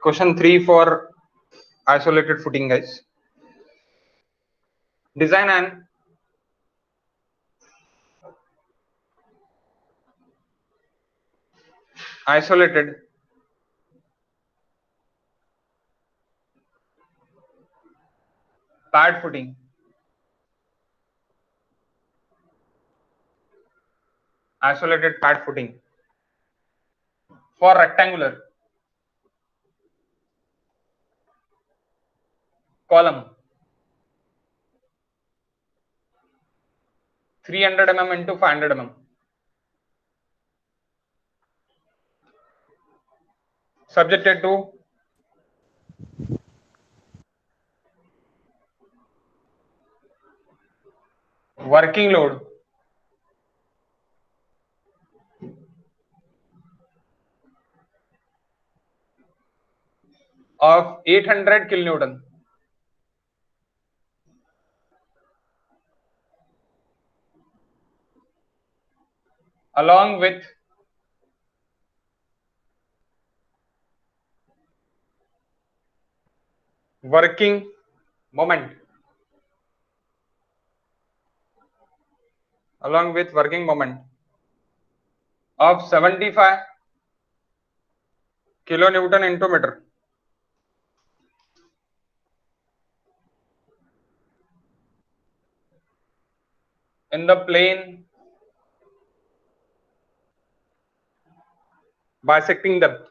Question 3 for isolated footing, guys. Design an isolated pad footing for rectangular column 300 mm into 500 mm, subjected to working load of 800 kilonewton along with working moment of 75 kilonewton into meter in the plane bisecting depth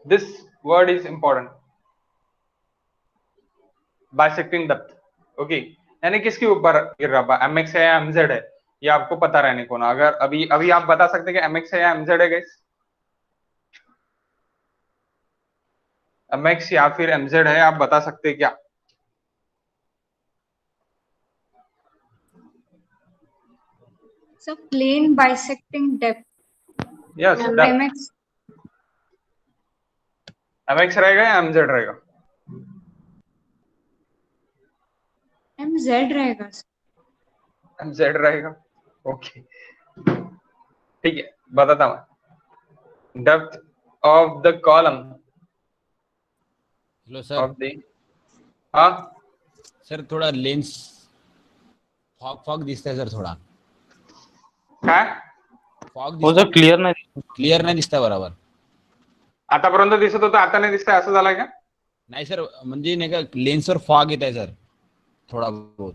this word is important, bisecting depth. Okay यानी किसके ऊपर गिर रहा है, mx है या mz है, ये आपको पता रहने को ना. अगर अभी अभी आप बता सकते हैं कि mx है या mz है गाइस, mx या फिर mz है, आप बता सकते हैं क्या? So plane bisecting depth. Yes, mx mx रहेगा या mz रहेगा? mz रहेगा. mz रहेगा. ओके ठीक है, बताता हूँ. Depth of the column hello sir. Of the हाँ सर थोडा लेन्स फॉग दिसतंय सर. थोडा काय फॉग हो सर, क्लिअर नाही दिसतंय बरोबर. आतापर्यंत दिसत होतं, आता नाही दिसतंय, असं झालंय का? नाही सर, म्हणजे नाही का लेन्सवर फॉग येत आहे सर थोडा बहुत.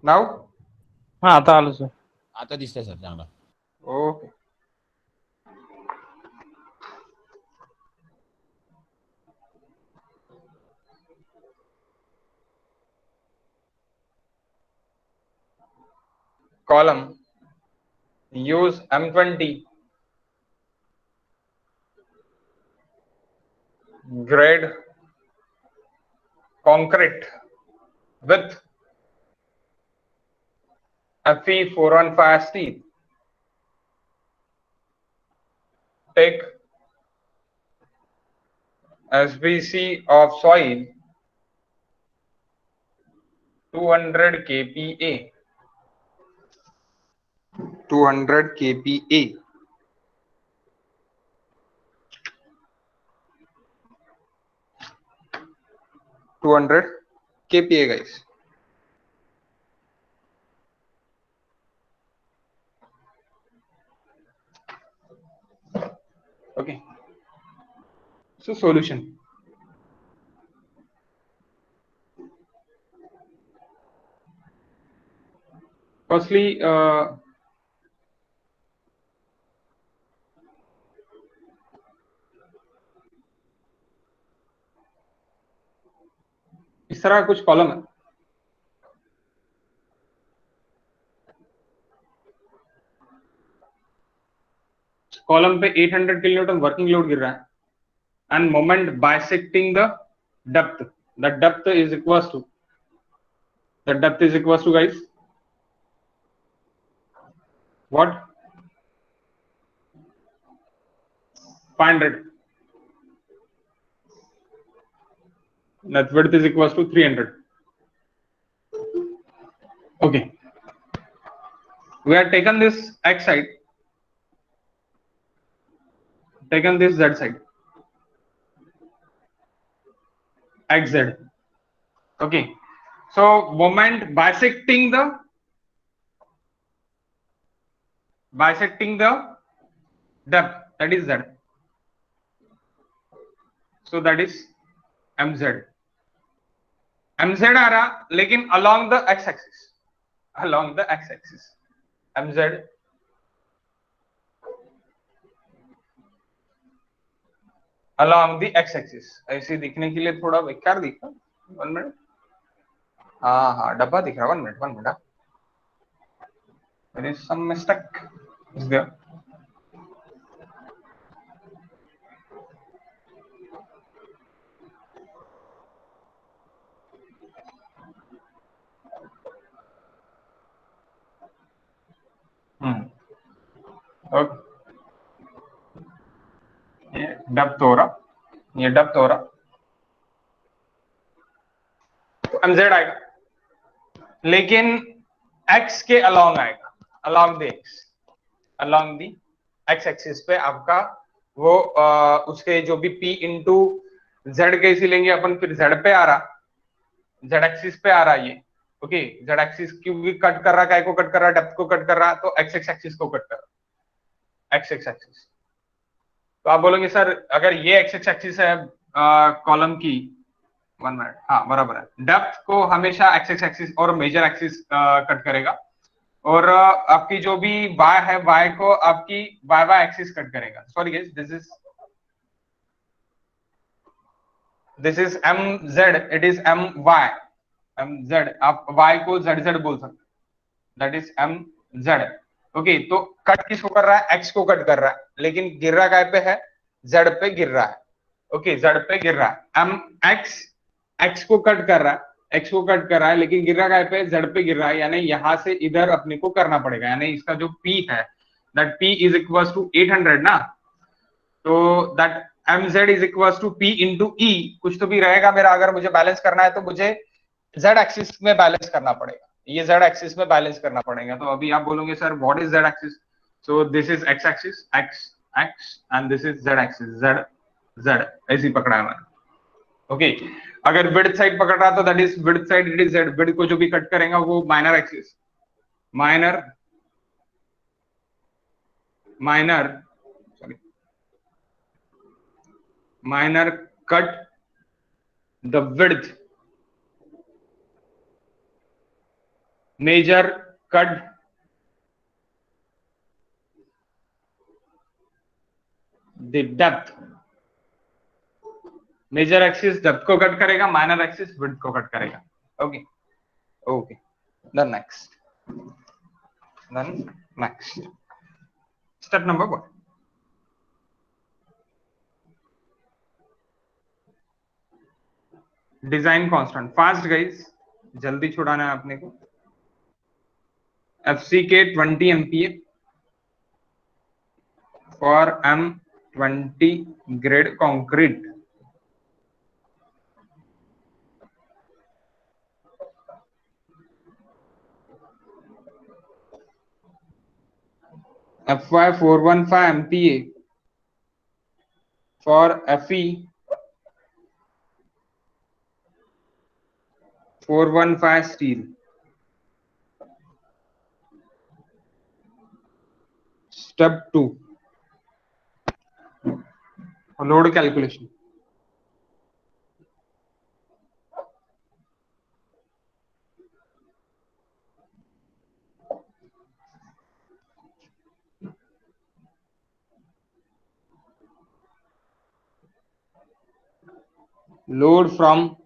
नाव हा आता आलं सर. आता दिसतंय सर चांगला. Okay column use M20 grade concrete with Fe 415 steel. Take SBC of soil 200 kPa. 200 kPa. guys. Okay. So solution. Firstly, इस तरह कुछ कॉलम है, कॉलम पे 800 किलोन्यूटन वर्किंग लोड गिर रहा है and moment bisecting the depth. The depth is equals to guys what? 500. Net width is equals to 300. Okay. We have taken this x side, taken this z side, xz. Okay. So moment bisecting the depth, that is z. So that is mz. mz आ रहा लेकिन along the x axis, mz along the x axis. ऐसे दिखने के लिए थोड़ा बेकार दिखा. 1 minute. हाँ डब्बा दिख रहा. 1 minute. There is some mistake. Is there? Okay. ये डेप्थ हो रहा. mz आएगा लेकिन x के along आएगा, along the x axis पे आपका वो उसके जो भी p इंटू z कैसे लेंगे अपन, फिर z पे आ रहा, z एक्सिस पे आ रहा ये. ओके, z एक्सिस क्योंकि कट कर रहा, काय को कट कर रहा, डेप्थ को कट कर रहा, तो x एक्सिस को कट कर रहा, x एक्सिस. तो आप बोलोगे सर अगर ये x एक्सिस है कॉलम की, 1 मिनट, हाँ बराबर है, डेप्थ को हमेशा x एक्सिस और मेजर एक्सिस कट करेगा, और आपकी जो भी y है y को आपकी y एक्सिस कट करेगा. Sorry guys, this is mz, it is mz. आप y को zz बोल सकते, दैट इज mz. ओके, तो कट किसको कर रहा है, x को कट कर रहा है, लेकिन गिर रहा काय पे है, z पे गिर रहा है. ओके, z पे गिर रहा है. x को कट कर रहा है, लेकिन गिर रहा काय पे, z पे गिर रहा है, यानी यहां से इधर अपने को करना पड़ेगा, यानी इसका जो p है, that p is equals to 800 ना, तो that mz is equals to p into e. कुछ तो भी रहेगा मेरा, अगर मुझे बैलेंस करना है तो मुझे z एक्सिस में बैलेंस करना पड़ेगा, ये z एक्सिस में बैलेंस करना पड़ेगा. तो अभी आप बोलोगे sir what is z axis, so this is x axis, x and this is z axis, z ऐसी पकड़ा है मैंने. ओके, अगर विड्थ साइड पकड़ रहा तो that is width side, it is z. Width को जो भी कट करेगा वो minor axis, minor cut the width, major cut the depth. Major axis depth को कट करेगा, माइनर एक्सिस विड्थ को कट करेगा. Okay, then next step number 1. Design constant. Fast guys, जल्दी छुड़ाना है अपने को. FCK 20 MPa for M20 grade concrete. FY 415 MPa for FE 415 steel. Step 2, load calculation. Load from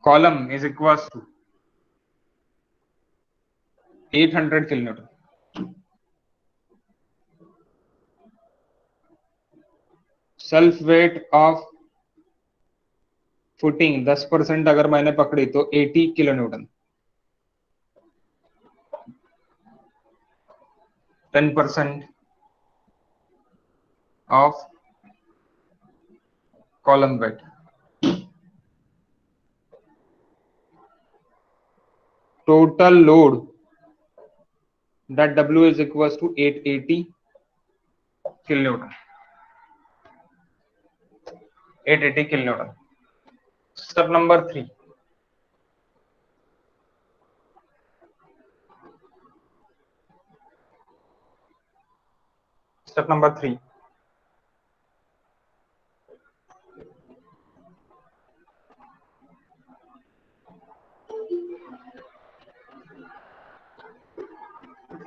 column is equals to 800 kilonewton. Self weight of footing 10% अगर मैंने पकड़ी तो 80 kilonewton. 10% of column weight. Total load, that W is equals to 880 kilonewton. 880 kilonewton. Step number 3. Step number 3.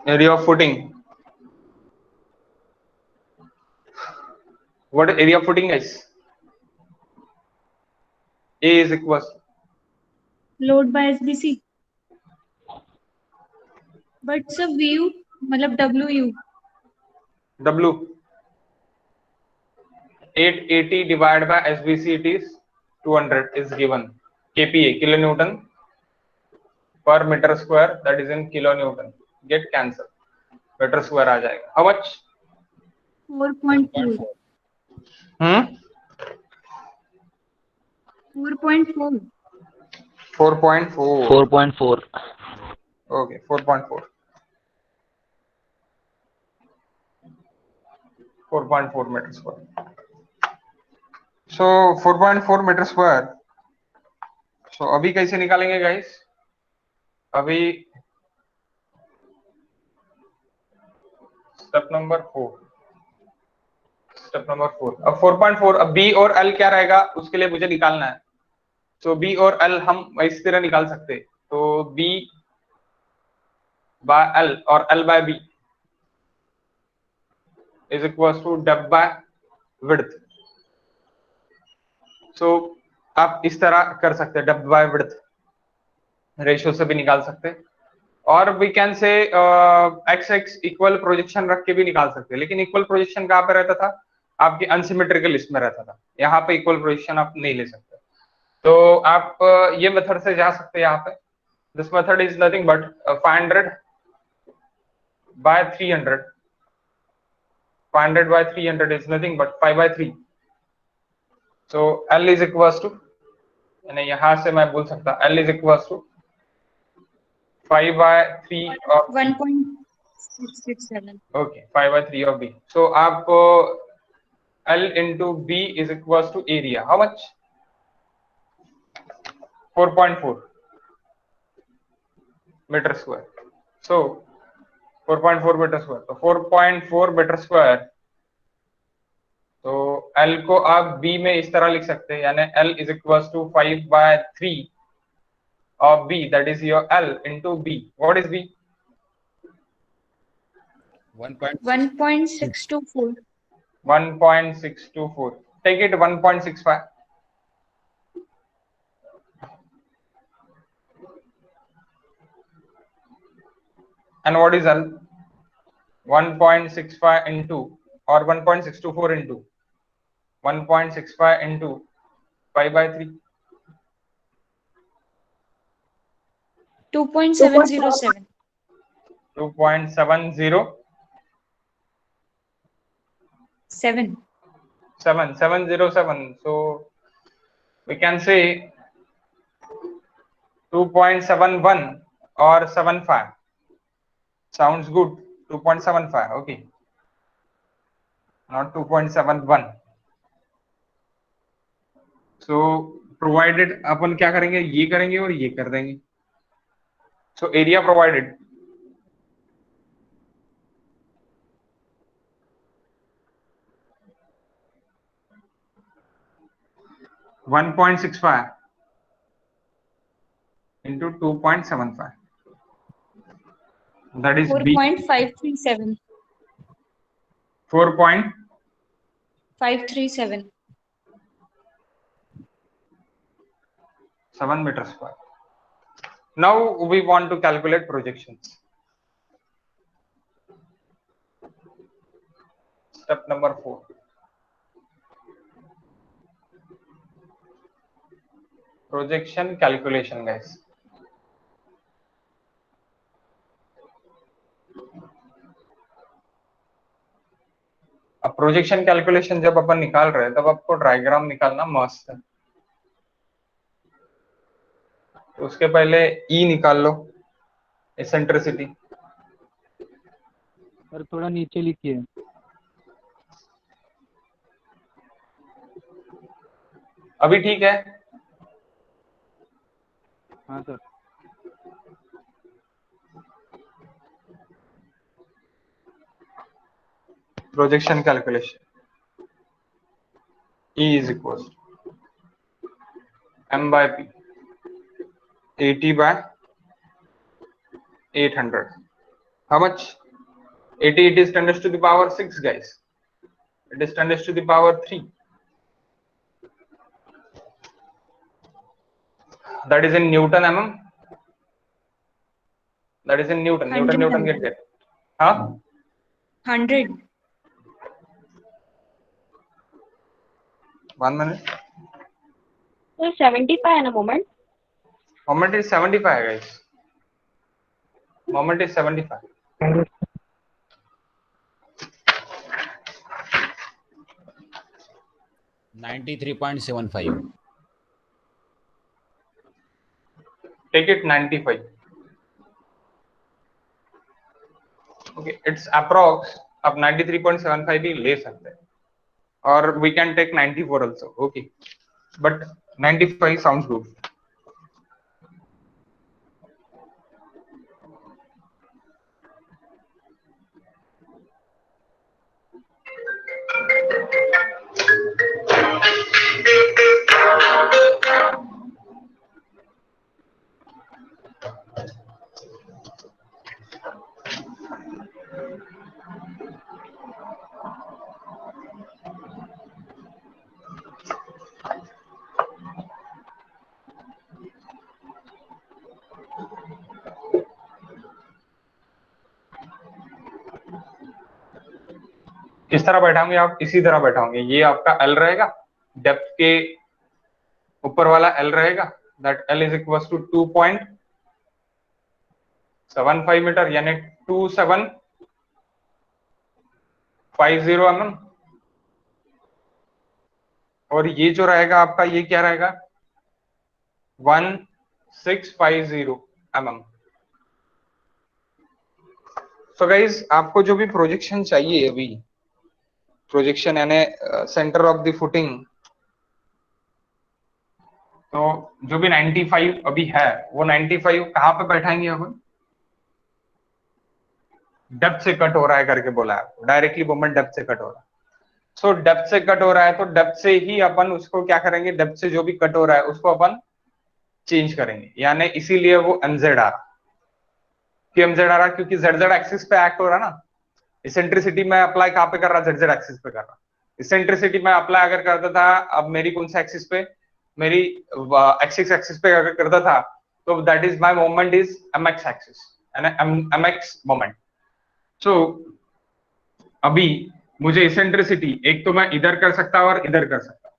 Area of footing. What is area of footing, guys? A is equals Load by SBC. But sir, VU, मतलब WU. W. 880 divided by SBC, it is 200 is given. KPA, kilonewton per meter square, that is in kilonewton. Get cancel. Meter square आ जाएगा. How much? 4.4. 4.4. 4.4. 4.4. Okay, 4.4. 4.4 meter square. So 4.4 meter square. So अभी कैसे निकालेंगे guys? अभी step number 4. Step number 4. अब 4.4, अब B और L क्या रहेगा उसके लिए मुझे निकालना है. तो B और L हम इस तरह निकाल सकते. तो B by L और L by B is equals to depth by width. So आप इस तरह कर सकते हैं, depth by width रेशियो से भी निकाल सकते हैं. और we can say X X equal projection रख के भी निकाल सकते हैं. लेकिन इक्वल प्रोजेक्शन कहाँ पे रहता था? आपकी अनसिमेट्रिकल लिस्ट में रहता था. यहाँ पे इक्वल प्रोजेक्शन आप नहीं ले सकते. तो आप ये मेथड से जा सकते हैं. यहाँ पे this method is nothing but 500 by 300. 500 by 300 is nothing but 5 by 3. So L is equals to, यानी यहाँ से मैं बोल सकता L is equals to 5 by 3 of 1.667. okay 5 by 3 of B. So आपको L into B is equals to area. How much? 4.4 meter square. So 4.4 meter square. So 4.4 meter square. तो L को आप B में इस तरह लिख सकते हैं, यानी L is equals to 5 by 3 of B, that is your L into B. What is B? 1.624. 1.624. Take it 1.65. And what is L? 1.65 into or 1.624 into 1.65 into 5 by 3. 2.707. 2.707. 707. So we can say 2.71 or 75. Sounds good. 2.75. Okay. Not 2.71. So provided अपन क्या करेंगे, ये करेंगे और ये कर देंगे. So area provided. (1.65) into 2.75. That is B. 4.537. 4.537 meters square. Now we want to calculate projections. Step number 4. Projection calculation, guys. Projection calculation जब अपन निकाल रहे हैं तब आपको डायग्राम निकालना मस्त है। तो उसके पहले ई निकाल लो, एसेंट्रिसिटी। सर थोड़ा नीचे लिखिए। अभी ठीक है? हाँ sir. Projection calculation E is equals to m by p 80 by 800. How much? 80, it is 10 raised to the power 6, guys. It is 10 raised to the power 3. That is in Newton mm. That is in Newton. Newton get it. Huh? 100. 1 minute. So 75 in a moment. Moment is 75, guys. Moment is 75. $93.75. Take it 95. Okay, it's approx. आप 93.75 भी ले सकते हैं, और we can take 94 also. Okay, but 95 sounds good. किस तरह बैठाओगे आप? इसी तरह बैठाओगे। ये आपका L रहेगा, डेप्थ के ऊपर वाला L रहेगा, that L is equal to 2.75 metre, यानी 2750 mm। और ये जो रहेगा आपका, ये क्या रहेगा? 1650 mm। सो गाइज, आपको जो भी प्रोजेक्शन चाहिए, अभी प्रोजेक्शन यानी सेंटर ऑफ द फुटिंग, तो जो भी 95 अभी है, वो 95 कहां पे बैठाएंगे अपन? डेप्थ से कट हो रहा है करके बोला है, डायरेक्टली मोमेंट डेप्थ से कट हो रहा है। सो डेप्थ से कट हो रहा है तो डेप्थ से ही अपन उसको क्या करेंगे? डेप्थ से जो भी कट हो रहा है उसको अपन चेंज करेंगे, यानी इसीलिए वो mz आ रहा। क्यों mz आ रहा? क्योंकि zz एक्सिस पे एक्ट हो रहा ना। इसेंट्रिसिटी में अप्लाई कहां पे कर रहा? zz एक्सिस पे कर रहा। इसेंट्रिसिटी में अप्लाई अगर करता था, अब मेरी कौन सा एक्सिस पे? मेरी एक्सिस एक्सिस पे अगर करता था, तो that is my moment is mx axis, यानी mx मोमेंट। सो अभी मुझे इसेंट्रिसिटी एक तो मैं इधर कर सकता और इधर कर सकता।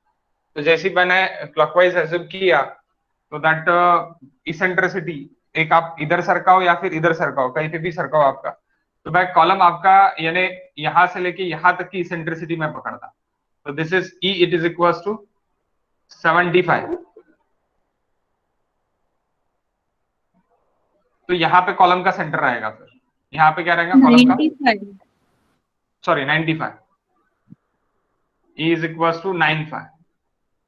तो जैसे मैंने क्लॉकवाइज एज्यूम किया, तो दैट इसेंट्रिसिटी एक आप इधर सरकाओ या फिर इधर सरकाओ, कहीं पे भी सरकाओ आपका, तो मैं कॉलम आपका यानी यहां से लेके यहां तक की इसेंट्रिसिटी में पकड़ता। तो this is E, it is equals to 75। तो यहाँ पे कॉलम का सेंटर रहेगा, फिर यहाँ पे क्या रहेगा कॉलम का? 95. Sorry 95। E is equals to 95।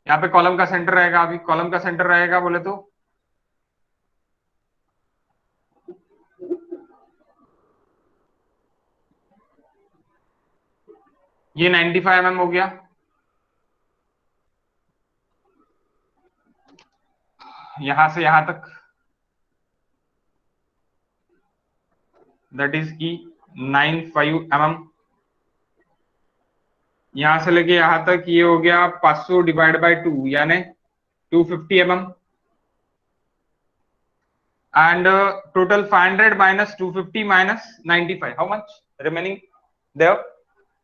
यहाँ पे कॉलम का सेंटर रहेगा। अभी कॉलम का सेंटर रहेगा बोले तो ये 95 mm हो गया। यहां से यहां तक दैट इज E 95 mm। यहां से लेके यहां तक ये हो गया 500 डिवाइड बाय 2, यानी 250 mm। And total 500 minus 250 minus 95, how much remaining there?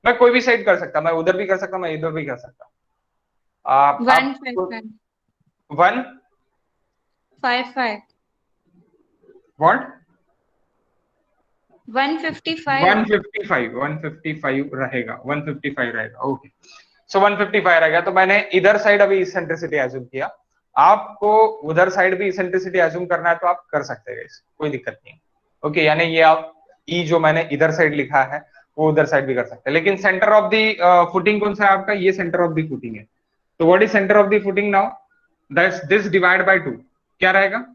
मैं कोई भी साइड कर सकता, मैं उधर भी कर सकता, मैं इधर भी कर सकता। 155. 155 55. व्हाट? 155 155 रहेगा, 155 रहेगा। ओके, सो 155 रहेगा। तो मैंने इधर साइड अभी इसेंट्रिसिटी एज्यूम किया, आपको उधर साइड भी इसेंट्रिसिटी एज्यूम करना है तो आप कर सकते हैं, कोई दिक्कत नहीं। ओके, यानी ये आप ई जो मैंने इधर साइड लिखा है वो उधर साइड भी कर सकते हैं, लेकिन सेंटर ऑफ द फुटिंग कौन सा है आपका? ये सेंटर ऑफ द फुटिंग है। तो what is centre of the footing now? That's this divide by 2। क्या रहेगा?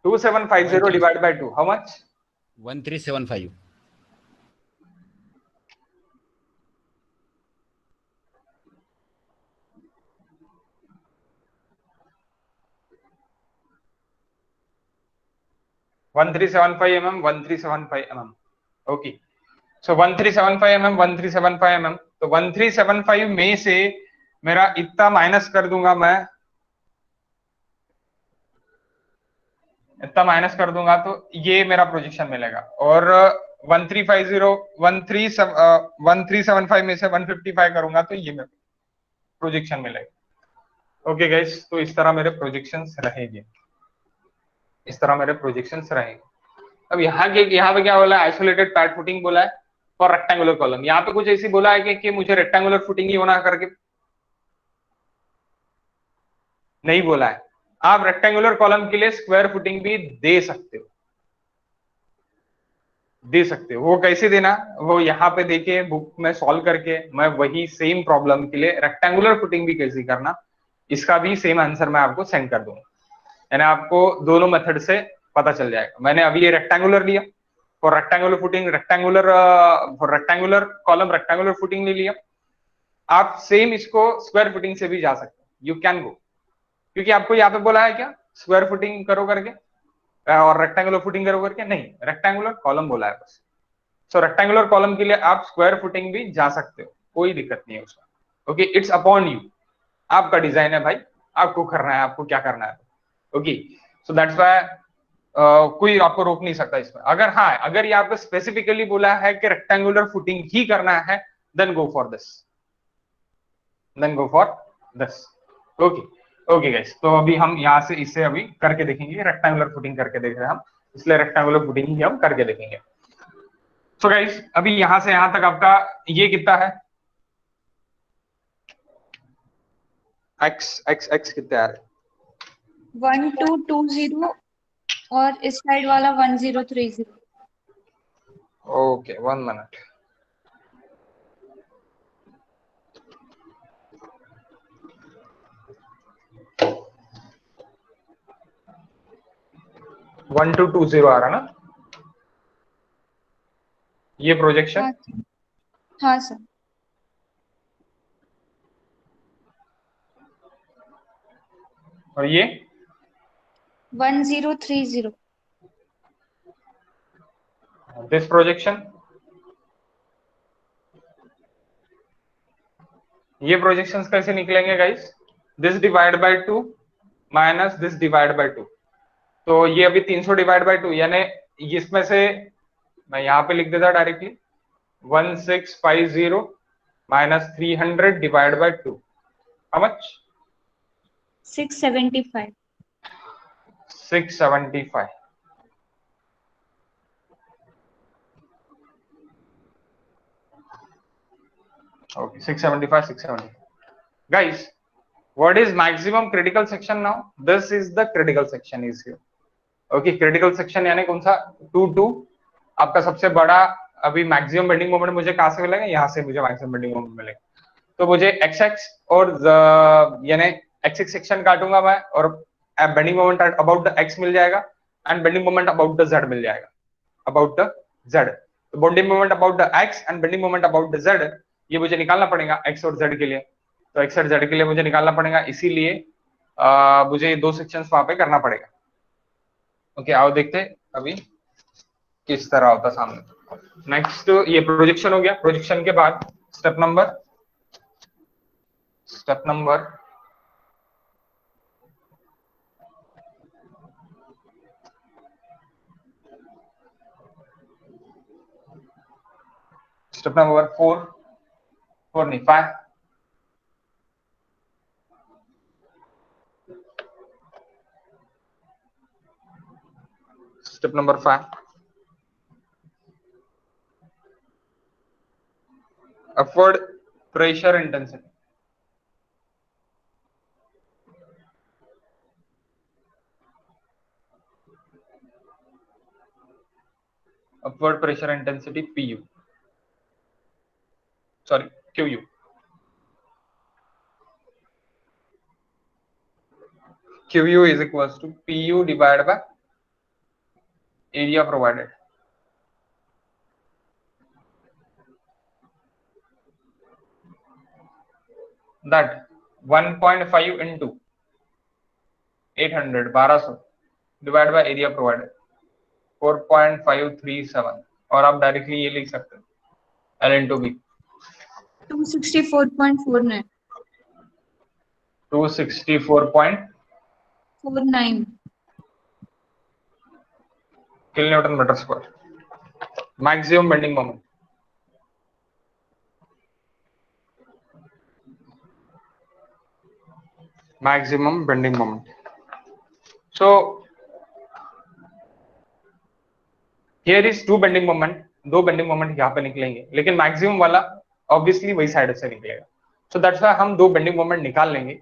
2750 divided by 2, how much? 1375. 1375 mm, 1375 mm। Okay, so 1375 mm, 1375 mm। तो 1375 में से मेरा इतना माइनस कर दूंगा मैं, इतना माइनस कर दूंगा तो ये मेरा प्रोजेक्शन मिलेगा। और 1375 में से 155 करूंगा तो ये मेरा प्रोजेक्शन मिलेगा। ओके गाइस, तो इस तरह मेरे प्रोजेक्शंस रहेंगे, इस तरह मेरे प्रोजेक्शंस रहेंगे। अब यहाँ पे क्या बोला है? आइसोलेटेड पैड फुटिंग बोला है फॉर रेक्टेंगुलर कॉलम। यहाँ पे कुछ ऐसी बोला है कि मुझे रेक्टेंगुलर फुटिंग ही होना करके नहीं बोला है। आप रेक्टेंगुलर कॉलम के लिए स्क्वायर फुटिंग भी दे सकते हो, दे सकते हो। वो कैसे देना, वो यहाँ पे देखिए बुक में सॉल्व करके मैं वही सेम प्रॉब्लम के लिए रेक्टेंगुलर फुटिंग भी कैसे करना, इसका भी सेम आंसर मैं आपको सेंड कर दूंगा। यानी आपको दोनों मेथड से पता चल जाएगा। मैंने अभी ये रेक्टेंगुलर लिया for rectangular footing, rectangular for rectangular column, rectangular footing ले लिया। आप सेम इसको स्क्वायर फुटिंग से भी जा सकते हैं, यू कैन गो, क्योंकि आपको यहाँ पे बोला है क्या स्क्वायर फुटिंग करो करके और रेक्टेंगुलर फुटिंग करो करके? नहीं, रेक्टेंगुलर कॉलम बोला है बस। सो रेक्टेंगुलर कॉलम के लिए आप स्क्वायर फुटिंग भी जा सकते हो, कोई दिक्कत नहीं है उसका। ओके, इट्स अपॉन यू, आपका डिजाइन है भाई, आपको करना है, आपको क्या करना है। ओके, सो दैट्स व्हाई कोई आपको रोक नहीं सकता इसमें। अगर हाँ, अगर यहाँ पे स्पेसिफिकली बोला है कि रेक्टेंगुलर फुटिंग ही करना है, then go for this, then go for this. Okay, okay guys, तो अभी हम यहाँ से इससे अभी करके देखेंगे, रेक्टेंगुलर फुटिंग करके देख रहे हैं हम, इसलिए रेक्टेंगुलर फुटिंग ही हम करके देखेंगे। सो गाइस, अभी यहां से यहां तक आपका ये कितना है? एक्स एक्स एक्स कितना आ रहा है? 1220 और इस साइड वाला 1030। Okay, 1 minute. One two two zero आ रहा ना ये प्रोजेक्शन? हाँ हाँ सर। और ये 1030। दिस प्रोजेक्शन, ये प्रोजेक्शंस कैसे निकलेंगे guys? This divide by 2 minus this divide by 2। तो ये अभी 300 डिवाइड बाय 2, यानी इसमें से मैं यहाँ पे लिख देता directly 1650 minus 300 divide by 2, how much? 675। 675। Okay, 675, 670. Guys, what is maximum critical section now? This is the critical section is here. Okay, critical section यानी कौन सा? 2 आपका सबसे बड़ा अभी मैक्सिमम बेंडिंग मोमेंट मुझे कहाँ से मिलेगा? यहाँ से मुझे मैक्सिमम बेंडिंग मोमेंट मिलेगा। तो मुझे XX और यानी XX सेक्शन काटूंगा मैं और bending moment about the X मिल जाएगा and bending moment about the Z मिल जाएगा, अबाउट द Z। तो bending moment about the X and bending moment about the Z ये मुझे निकालना पड़ेगा X और Z के लिए। तो X और Z के लिए मुझे निकालना पड़ेगा, इसीलिए मुझे दो सेक्शंस वहां पे करना पड़ेगा। ओके, आओ देखते अभी किस तरह होता सामने। नेक्स्ट ये प्रोजेक्शन हो गया। प्रोजेक्शन के बाद step number step number step number 4 नहीं 5। Step number 5. Upward pressure intensity. Upward pressure intensity PU. Sorry, QU. QU is equals to PU divided by area provided. That 1.5 into 800 1200 divided by area provided 4.537 और आप directly ये लिख सकते हैं L into B 264.49 264.49 kilonewton meter square. Maximum bending moment. Maximum bending moment. So here is two bending moment. दो bending moment यहाँ पे निकलेंगे, लेकिन मैक्सिमम वाला ऑब्वियसली वही साइड से निकलेगा. सो दैट्स व्हाई हम दो बेंडिंग मोमेंट निकाल लेंगे,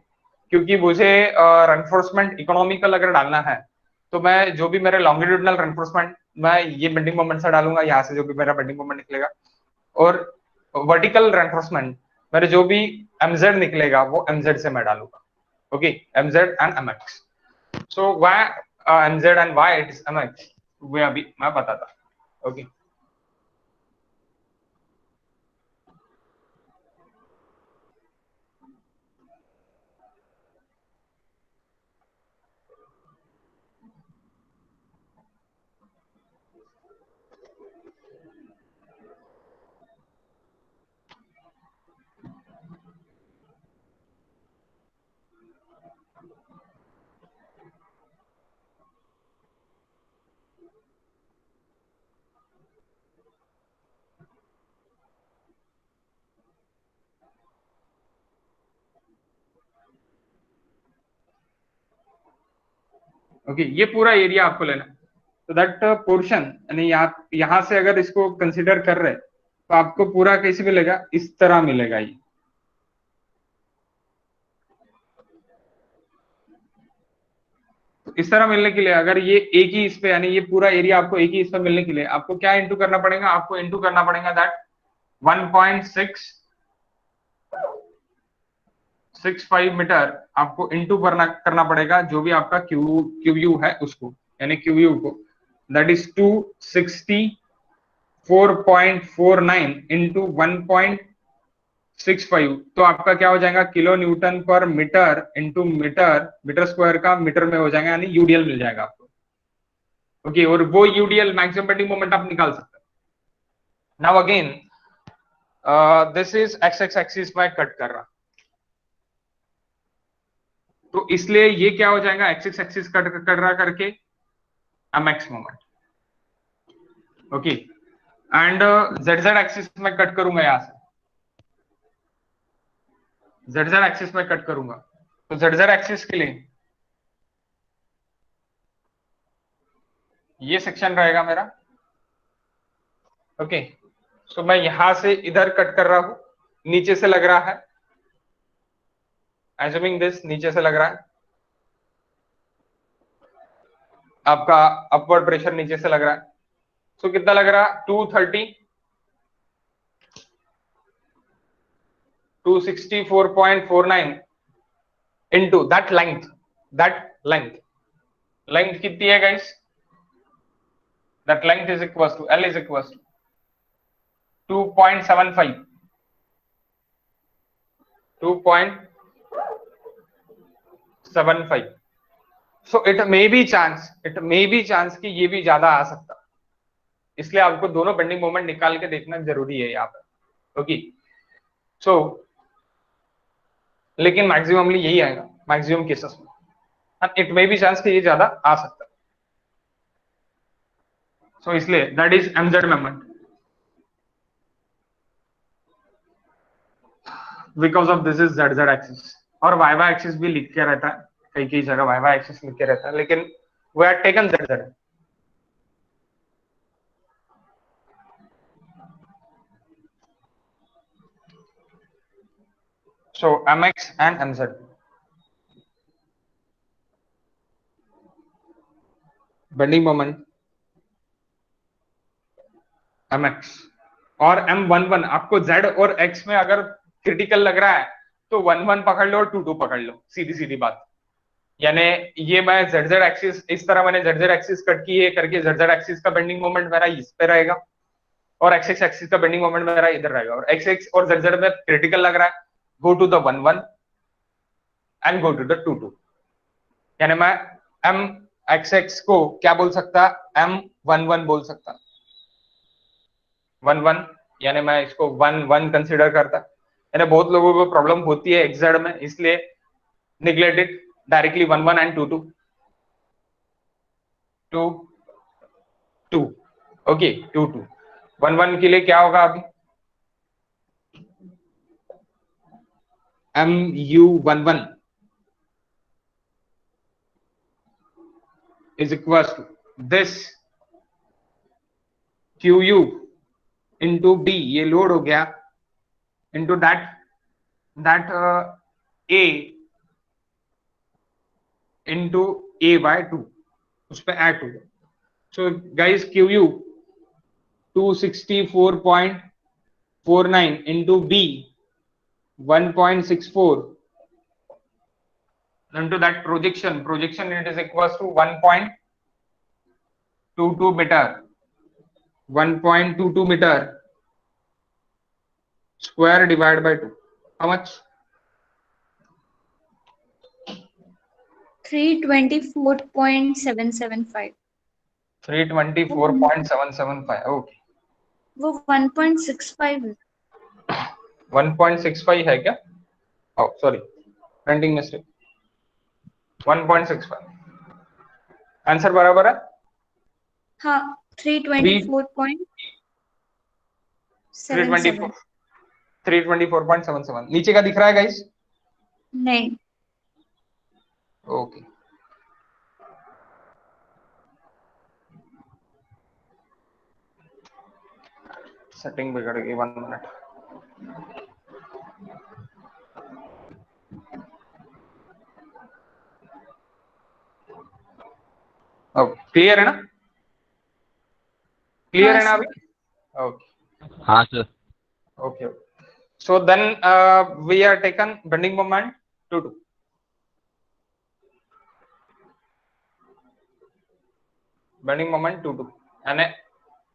क्योंकि मुझे रेनफोर्समेंट इकोनॉमिकल अगर डालना है तो मैं जो भी मेरे लॉन्गिट्यूडनल रेनफोर्समेंट मैं ये बेंडिंग मोमेंट से डालूंगा, यहाँ से जो भी मेरा बेंडिंग मोमेंट निकलेगा, और वर्टिकल रेनफोर्समेंट मेरे जो भी mz निकलेगा वो mz से मैं डालूंगा. Okay, mz and mx. So why mz and why it is mx वो अभी मैं बताता. ओके, ओके, ये पूरा एरिया आपको लेना है. तो दैट पोर्शन यानी यहाँ से अगर इसको कंसीडर कर रहे तो आपको पूरा कैसे मिलेगा, इस तरह मिलेगा. ये इस तरह मिलने के लिए अगर ये एक ही इस पे यानी ये पूरा एरिया आपको एक ही इस पे मिलने के लिए आपको क्या इंटू करना पड़ेगा, आपको इंटू करना पड़ेगा दैट 1.665 मीटर आपको इंटू करना पड़ेगा जो भी आपका क्यू है उसको, यानी क्यू को, दैट इज 264.49 इंटू 1.65. तो आपका क्या हो जाएगा, किलो न्यूटन पर मीटर इंटू मीटर स्क्वायर का मीटर में हो जाएगा, यानी यूडीएल मिल जाएगा आपको. ओके, और वो यूडीएल मैक्सिमम बेंडिंग मोमेंट आप निकाल सकते हैं. Now again this is x axis में कट कर रहा, तो इसलिए ये क्या हो जाएगा, एक्स एक्सिस कट कर रहा करके mx moment. Okay, and Z axis में कट करूंगा, यहां से जेड एक्सिस में कट करूंगा. तो जेड एक्सिस के लिए ये सेक्शन रहेगा मेरा. ओके, सो मैं यहां से इधर कट कर रहा हूं, नीचे से लग रहा है, एज्यूमिंग दिस नीचे से लग रहा है, आपका अपवर्ड प्रेशर नीचे से लग रहा है. सो कितना लग रहा है, 264.49 into that length कितनी है guys, that length is equals to L is equals to 2.75 so it may be chance कि ये भी ज्यादा आ सकता, इसलिए आपको दोनों बेंडिंग मोमेंट निकाल के देखना जरूरी है यहाँ पर. ओके, सो लेकिन मैक्सिममली यही आएगा मैक्सिमम केसेस में, and it may be chance कि ये ज्यादा आ सकता है. सो इसलिए that is mz moment because of this is z axis, और y एक्सिस भी लिख के रहता है, कई जगह y एक्सिस लिख के रहता है, लेकिन we are taken z. So mx and mz. Bending moment mx और m11 आपको z और x में अगर क्रिटिकल लग रहा है तो 11 पकड़ लो और 22 पकड़ लो, सीधी सीधी बात। यानी ये मैं zz एक्सिस, इस तरह मैंने zz एक्सिस कट की है करके zz एक्सिस का बेंडिंग मोमेंट मेरा इस पे रहेगा और xx एक्सिस का बेंडिंग मोमेंट मेरा इधर रहेगा, और xx और zz में क्रिटिकल लग रहा है, go to the 11 and go to the 22। यानी मैं mxx को क्या बोल सकता, m11 बोल सकता, 11, यानी मैं इसको 1 कंसीडर करता। यानी बहुत लोगों को प्रॉब्लम होती है xz में, इसलिए neglect it, directly 11 and 22 2 okay 22 11 के लिए क्या होगा अभी, mu11 is equals to this qu into b, ये लोड हो गया, into that a into a by 2, उस पे ऐड हो गया। So guys qu 264.49 into b 1.64 into that projection it is equals to 1.22 meter, 1.22 meter square divided by 2. How much? 324.775। 324.775, okay. वो 1.65 है। 1.65 है क्या? Oh, sorry, printing mistake. 1.65 answer बराबर है। हाँ 324.77। 324.77 नीचे का दिख रहा है गाइस? नहीं। ओके सेटिंग बिगड़ गई, 1 मिनट। क्लियर है ना? क्लियर है ना अभी? ओके हाँ sir. okay so then we are taken bending moment 22, bending moment 22 यानी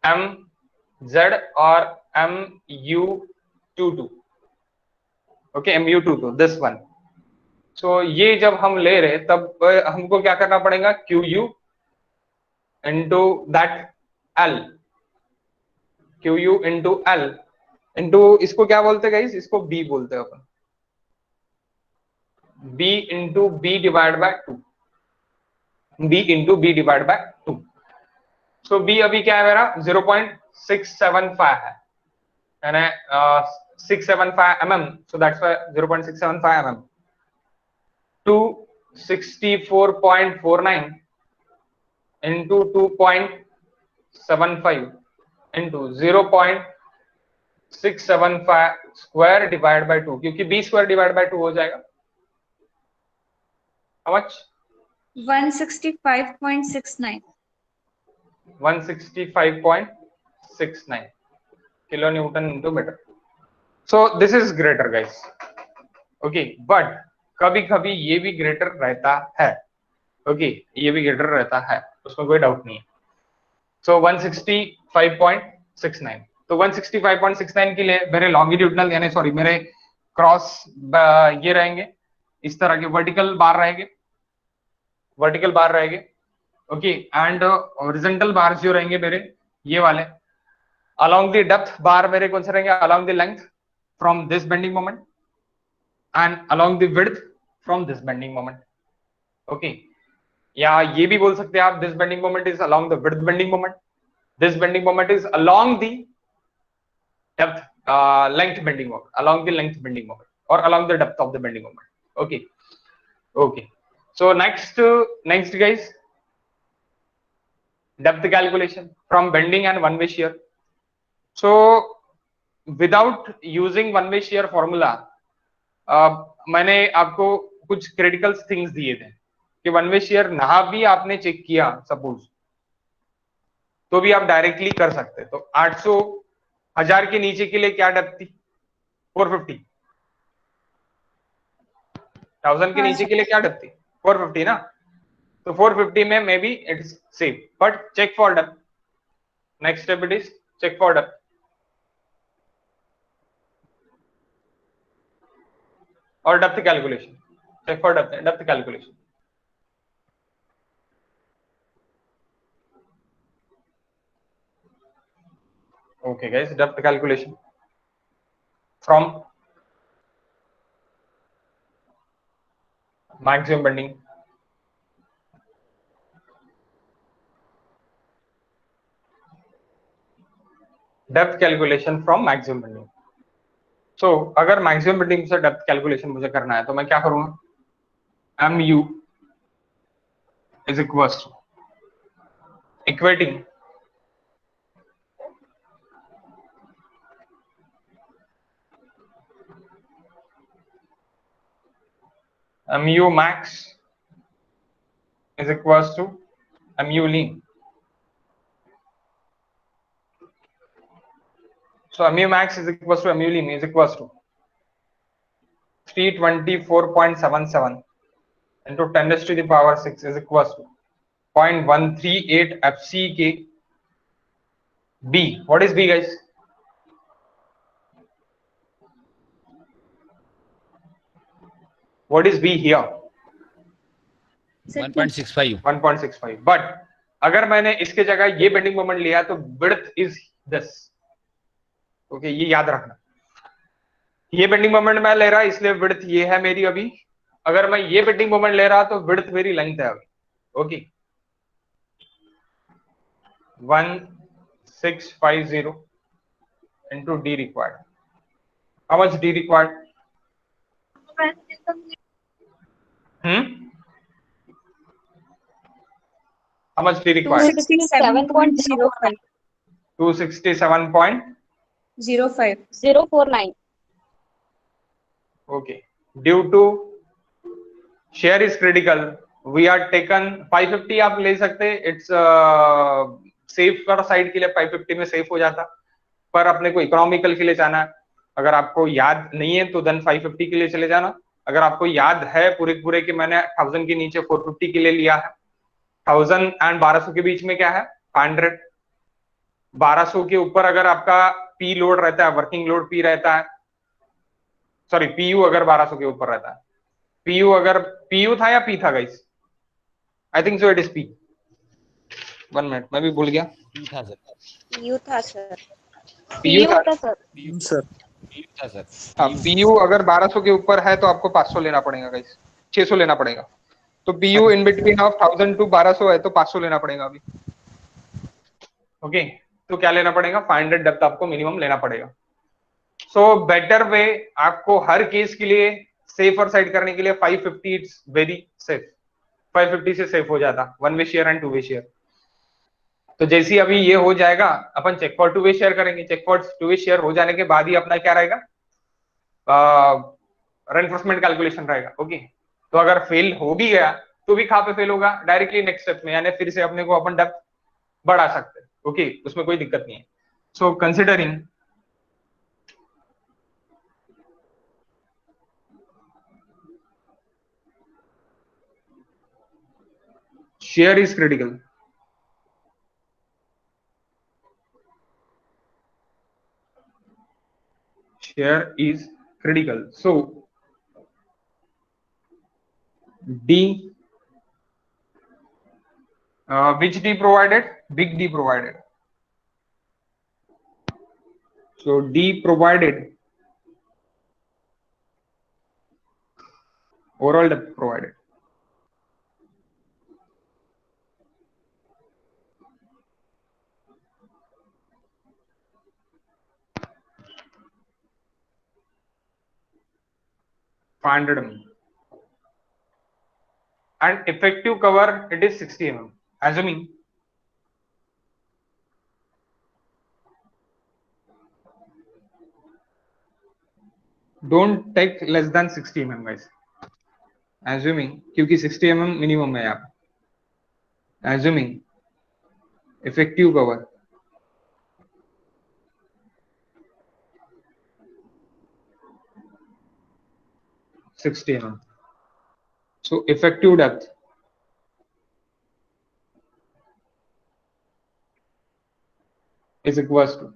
mz और mu22 okay mu22 this one। so ये जब हम ले रहे तब हमको क्या करना पड़ेगा, qu into that l, qu into l into इसको क्या बोलते हैं गाइस, इसको b बोलते हैं अपन, b into b divided by 2, b into b divided by 2। so b अभी क्या है मेरा 0.675 है, यानी 675 mm, so that's why 0.675 mm, 264.49 into 2.75 into 0.675 square divided by 2, क्योंकि b square divided by 2 हो जाएगा। How much? 165.69। 165.69 kilo newton into मीटर। so this is greater guys, okay, but कभी कभी ये भी ग्रेटर रहता है, ओके ये भी ग्रेटर रहता है, उसमें कोई डाउट नहीं है। so 165.69, तो 165.69 के लिए मेरे लॉन्गिट्यूडनल यानी सॉरी मेरे क्रॉस ये रहेंगे, इस तरह के वर्टिकल बार रहेंगे, वर्टिकल बार रहेंगे, ओके, एंड हॉरिजॉन्टल बार जो रहेंगे मेरे ये वाले, along the depth बार मेरे कौन से रहेंगे, along the length from this bending moment and along the width from this bending moment, okay, या ये भी बोल सकते हैं आप, this bending moment is along the width bending moment, this bending moment is along the depth length bending moment, along the length bending moment or along the depth of the bending moment, okay, okay, so next guys, depth calculation from bending and one way shear। so without using one way shear formula मैंने आपको कुछ critical things दिए थे कि one way share ना भी आपने check किया सपोज, तो भी आप डायरेक्टली कर सकते। तो 800 1000 के नीचे के लिए क्या डेप्थ थी? 450। 1000 के हाँ नीचे सर। के लिए क्या डेप्थ थी? 450 ना। तो 450 में may be it's safe, but check for depth. Next step it is check for depth. और depth calculation, check for depth calculation. Okay guys, depth calculation from maximum bending, depth calculation from maximum bending। so अगर maximum bending से depth calculation मुझे करना है तो मैं क्या करूंगा? mu is equals to equating mu max is equals to mu lean। so mu max is equals to mu lean is equals to 324.77 into 10 raised to the power 6 is equals to 0.138 fck b। what is b guys? what is b here? Sir 1.65। 1.65। But अगर मैंने इसके जगह ये bending moment लिया तो width is 10। Okay, ये याद रखना। ये बेंडिंग मोमेंट मैं ले रहा इसलिए विड्थ ये है मेरी अभी। अगर मैं ये बेंडिंग मोमेंट ले रहा तो विड्थ मेरी लेंथ है अभी। Okay, 1650 into d required। how much d required? how much d required? 267.05. 267.05। 049. okay, due to share is critical we are taken 550। आप ले सकते, इट्स सेफ पर साइड के लिए 550 में सेफ हो जाता, पर अपने को इकोनॉमिकल के लिए जाना है। अगर आपको याद नहीं है तो देन 550 के लिए चले जाना। अगर आपको याद है पूरे पूरे कि मैंने 1000 के नीचे 450 के लिए लिया है। 1000 एंड 1200 के बीच में क्या है? 500। 1200 के ऊपर अगर आपका पी लोड रहता है, वर्किंग लोड पी रहता है, सॉरी पीयू अगर 1200 के ऊपर रहता है, पीयू अगर पीयू था या पी था guys? I think so it is P. 1 minute, मैं भी भूल गया। पी था सर। पीयू था सर। पीयू था सर। सर पी था सर। हाँ, पीयू अगर 1200 के ऊपर है तो आपको 500 लेना पड़ेगा गाइस, 600 लेना पड़ेगा। तो PU in between of 1000 to 1200 है तो 500 लेना पड़ेगा अभी। ओके, तो क्या लेना पड़ेगा? 500 डेप्थ आपको मिनिमम लेना पड़ेगा। सो बेटर वे आपको हर केस के लिए सेफर साइड करने के लिए 550 इट्स वेरी सेफ। 550 से सेफ हो जाता one way shear and two way shear. तो जैसे अभी ये हो जाएगा अपन check for two way shear करेंगे। Check for two way shear हो जाने के बाद ही अपना क्या रहेगा? रेनफोर्समेंट कैलकुलेशन रहेगा। ओके, तो अगर फेल हो भी गया तो भी कहां पे फेल होगा? डायरेक्टली नेक्स्ट स्टेप में, यानी फिर से अपने को अपन डेप्थ बढ़ा सकते हैं। ओके, उसमें कोई दिक्कत नहीं है। So considering shear is critical, shear is critical, so d which d provided? Big D provided. So D provided overall depth provided. $500 mm. And effective cover it is 60 mm. Assuming don't take less than 60 mm guys, assuming, क्योंकि 60 mm minimum है यहाँ पे, assuming effective cover 60 mm, so effective depth is equals to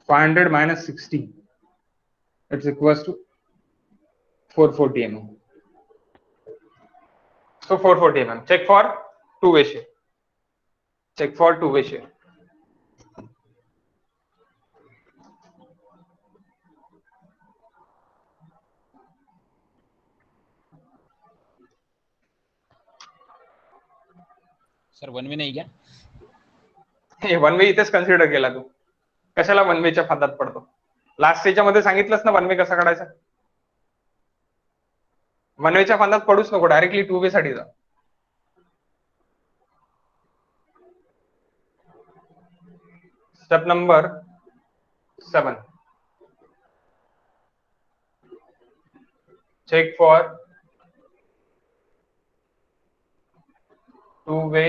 500 minus 60, it's equals to 440 mm. So 440 mm. Check for two-way shear. Check for two-way shear. Sir one way नहीं क्या? हे one way इथेच consider केला तू, कशाला one वेच्या फांदात पडतो? Last स्टेजच्या मध्ये सांगितलंस ना वन वे कसा काढायचा. वन वेच्या फांदात पडूच नको, डायरेक्टली टू वे साठी जा. Step number 7, check for two way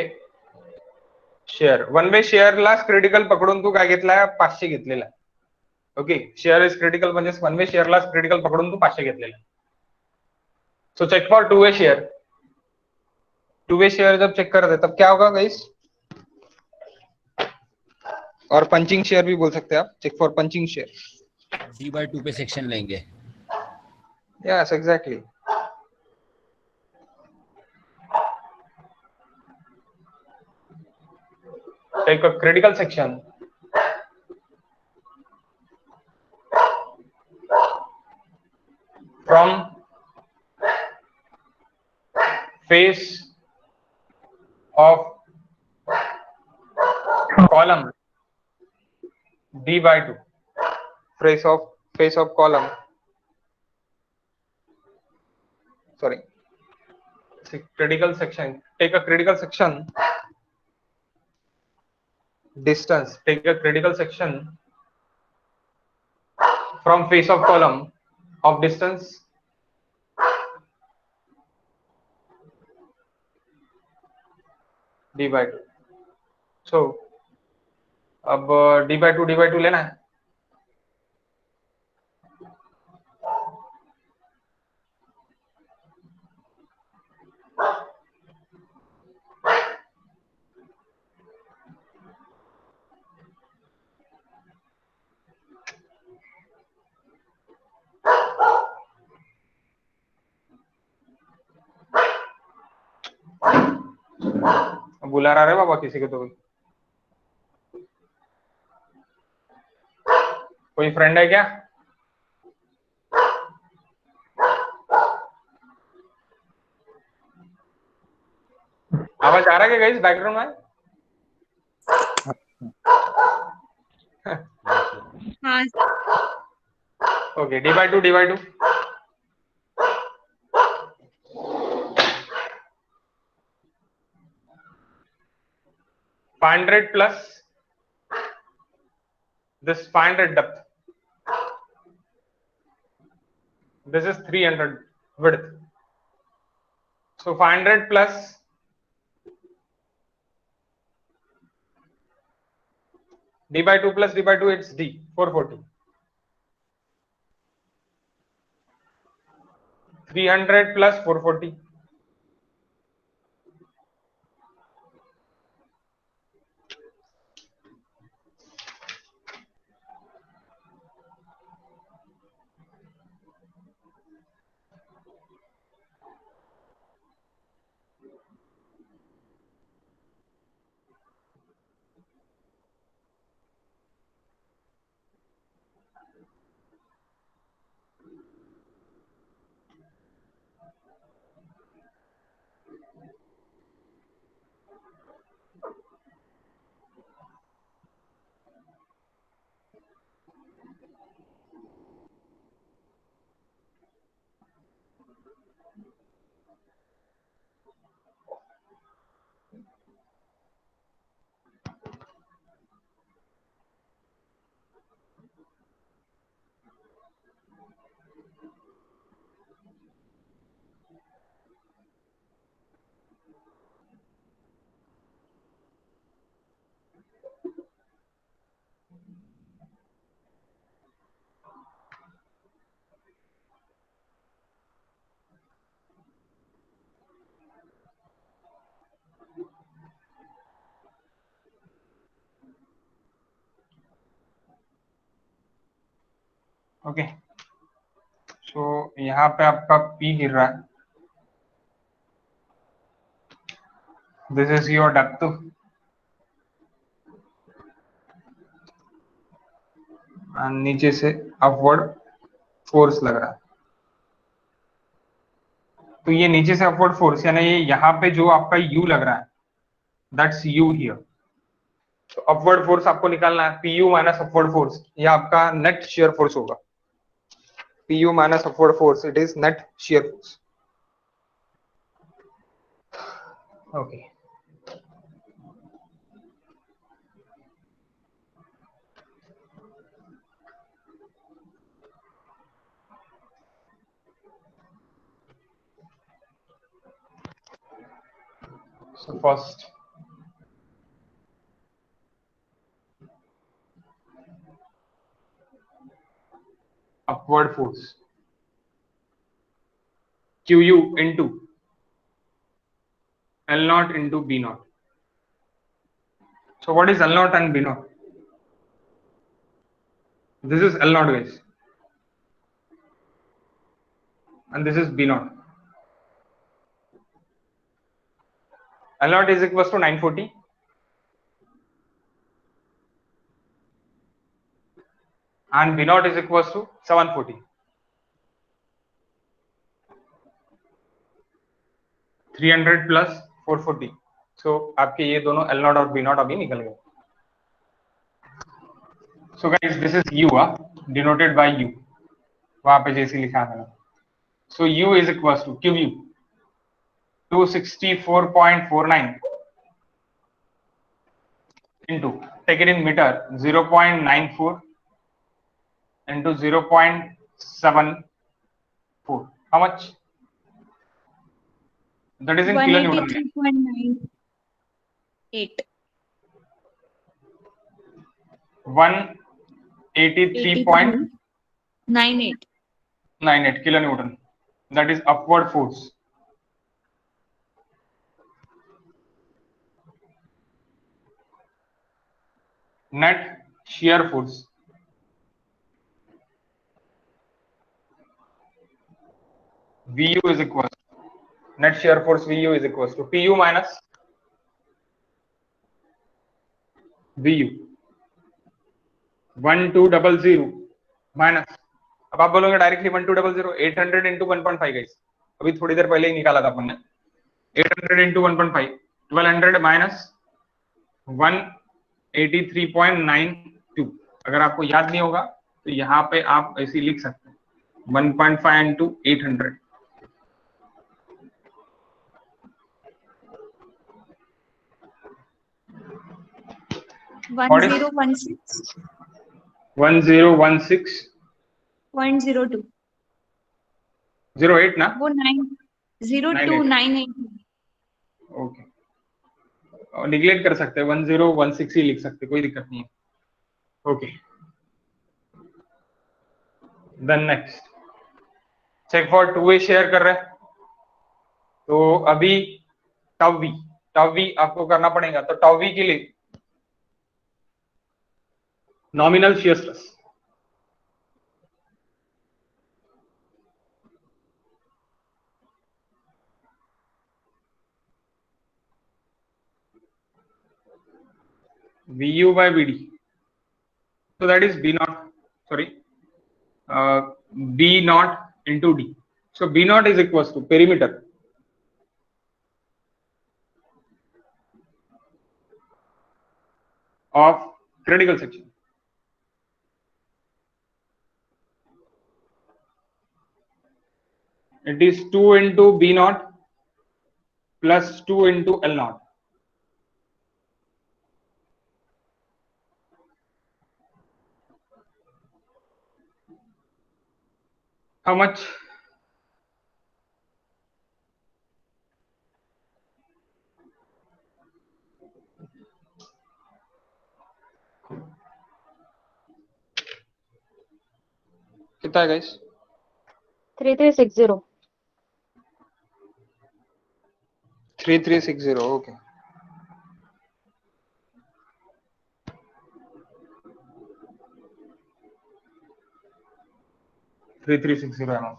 shear. One way शेअरला क्रिटिकल पकडून तू काय घेतलाय? 500 घेतलेला. ओके, शेअर इज क्रिटिकल म्हणजे वन वे शेअरला क्रिटिकल पकडून तू 500 घेतलेला. So check for two way shear. Two way shear जब चेक करते तब क्या होगा गाइस? और पंचिंग शेयर भी बोल सकते हैं आप. Check for punching share. D/2 पे सेक्शन लेंगे. Yes exactly. Take a critical section from face of column D/2, face of column, sorry, critical section. Take a critical section distance, take a critical section from face of column of distance D/2. so अब D/2 लेना है. बुला रहा है बाबा किसी को, तो कोई फ्रेंड है क्या? आवाज आ रहा है क्या गाइस बैकग्राउंड में? हाँ okay, D/2 500 plus this 500 depth, this is 300 width, so 500 plus D/2 plus D/2, it's D, 440. 300 plus 440, okay, सो यहाँ पे आपका P गिर रहा है, this is your depth, and नीचे से अपवर्ड फोर्स लग रहा है। तो ये नीचे से अपवर्ड फोर्स यानी ये यहाँ पे जो आपका U लग रहा है, दैट्स U हियर। तो अपवर्ड फोर्स आपको निकालना है, PU माइनस अपवर्ड फोर्स, ये आपका नेट शियर फोर्स होगा। PU minus upward force, it is net shear force. Okay, so first upward force QU into L naught into B naught. So what is L naught and B naught? This is L naught guys, and this is B naught. L naught is equals to 940 and B naught is equals to 740. 300 plus 440. So आपके ये दोनों L naught और B naught अभी निकल गए। So guys, this is U, denoted by U, वहां पे जैसे लिखा है मैंने। So U is equals to QU 264.49 into, take it in meter, 0.94 into 0.74. How much? That is in kilonewton. 183.98. 183.98 kilonewton. That is upward force. Net shear force. VU is equal to, net shear force VU is equals to PU minus VU 1200 minus, अब आप बोलोगे directly 1200, 800 into 1.5 guys, अभी थोड़ी देर पहले ही निकाला था अपन ने। 800 into 1.5, 1200 minus 183.92। अगर आपको याद नहीं होगा तो यहाँ पे आप ऐसे लिख सकते हैं 1.5 इंटू 800। 1016.02 08 ना, वो 90298। ओके, निगलेक्ट कर सकते हैं, 1016 ही लिख सकते, कोई दिक्कत नहीं है। Okay, then next check for two way shear कर रहे हैं, तो अभी टाउ वी आपको करना पड़ेगा। तो टाउ वी के लिए nominal shear stress, VU by VD, so that is B naught, sorry, B naught into D. So B naught is equals to perimeter of critical section. It is 2 into B naught plus 2 into L naught. How much? कितना है guys? 3360. 3360, okay. 3360 mm।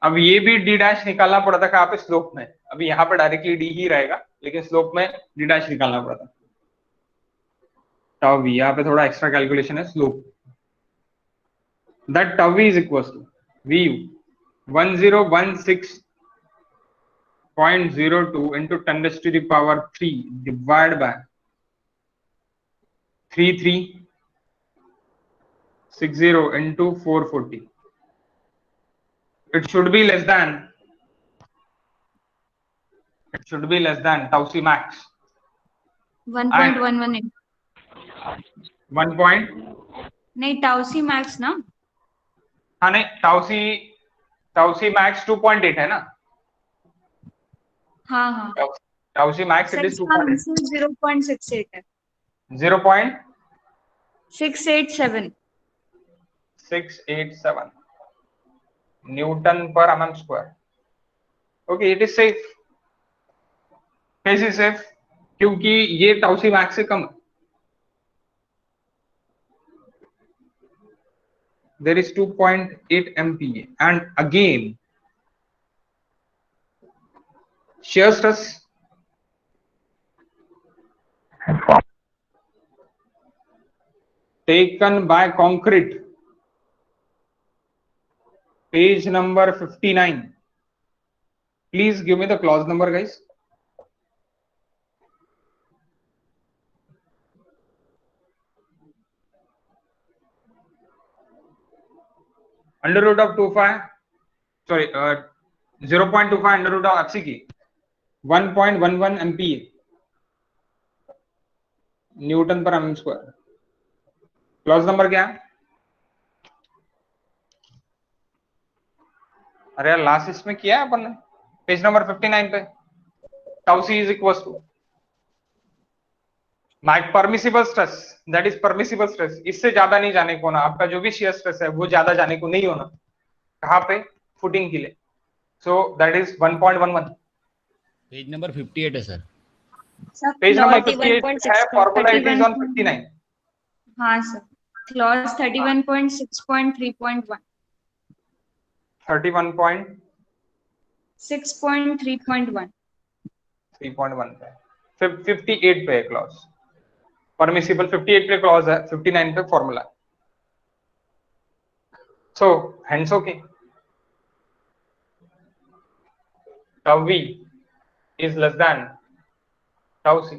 अब ये भी D dash निकालना पड़ा था कहाँ पे, स्लोप में। अभी यहाँ पे डायरेक्टली डी ही रहेगा, लेकिन स्लोप में डी डैश निकालना पड़ा था। टाउ वी, यहाँ पे थोड़ा एक्स्ट्रा कैलकुलेशन है slope. That tau V is equal to V U 1016.02 into 10 raised to the power 3 divided by 3360 into 440. It should be less than tau c max 1.118 1 point। नहीं tau C Max ना। हाँ नहीं, tau c max 2.8 है ना। हाँ हाँ tau c max it sir is इसका 2.8। Answer 0.68 है। 0.687 687 न्यूटन पर mm square. Okay, it is safe. कैसे सेफ? क्योंकि ये tau c max से कम है। There is 2.8 MPa, and again shear stress taken by concrete, page number 59. Please give me the clause number, guys. Under root of 25, sorry, 0.25 under root of FCK 1.11 MPa Newton पर mm square. Clause number क्या है? अरे यार last इसमें किया है अपन ने, page number 59 पे। Tau C is equal to my permissible stress, that is permissible stress. इससे ज्यादा नहीं जाने को ना, आपका जो भी शियर स्ट्रेस है वो ज्यादा जाने को नहीं होना। कहाँ पे? फुटिंग के लिए। सो दैट इज 1.11। पेज नंबर 58 है सर। पेज नंबर 58 है, फॉर्मूला इट इज ऑन 59। हाँ सर, क्लॉज 31.6.3.1 6.3.1 3.1 पे 58 पे है क्लॉज। परमिसिबल 58 पे क्लॉज है, 59 पे formula. So hence okay, tau v is less than tau c,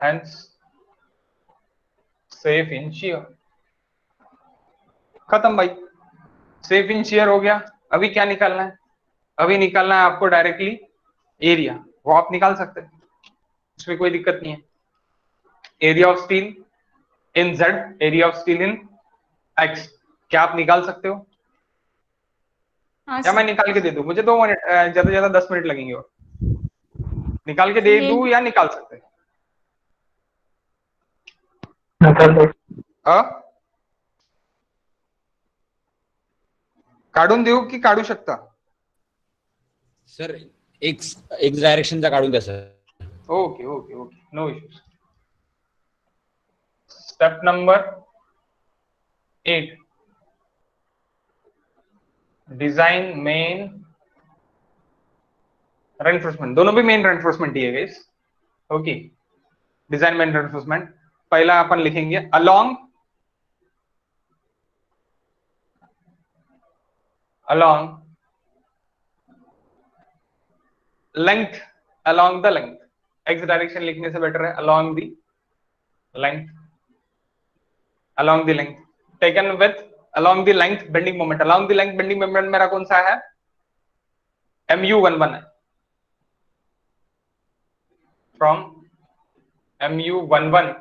hence safe in shear। खत्म भाई, सेफ इन शेयर हो गया। अभी क्या निकालना है? अभी निकालना है आपको डायरेक्टली एरिया। वो आप निकाल सकते हैं, इसमें कोई दिक्कत नहीं है। Area of steel in z, area of steel in x, क्या आप निकाल सकते हो? हाँ या मैं सर, निकाल के दे दूं? मुझे 2 मिनट, ज्यादा से ज्यादा 10 मिनट लगेंगे। और निकाल के दे ले दूं या निकाल सकते हैं? निकाल दो। काढून देऊ की काढू शकता? सर एक्स डायरेक्शनचा काढून द्या sir. Okay okay okay, no issues. Step number 8, design main reinforcement. दोनों भी मेन रेनफोर्समेंट ही है guys. Okay, design main reinforcement. पहला अपन लिखेंगे along length, along the length. X direction लिखने से बेटर है along the length, along the length taken with along the length bending moment. Along the length bending moment मेरा कौन सा है? mu11 है। फ्रॉम mu11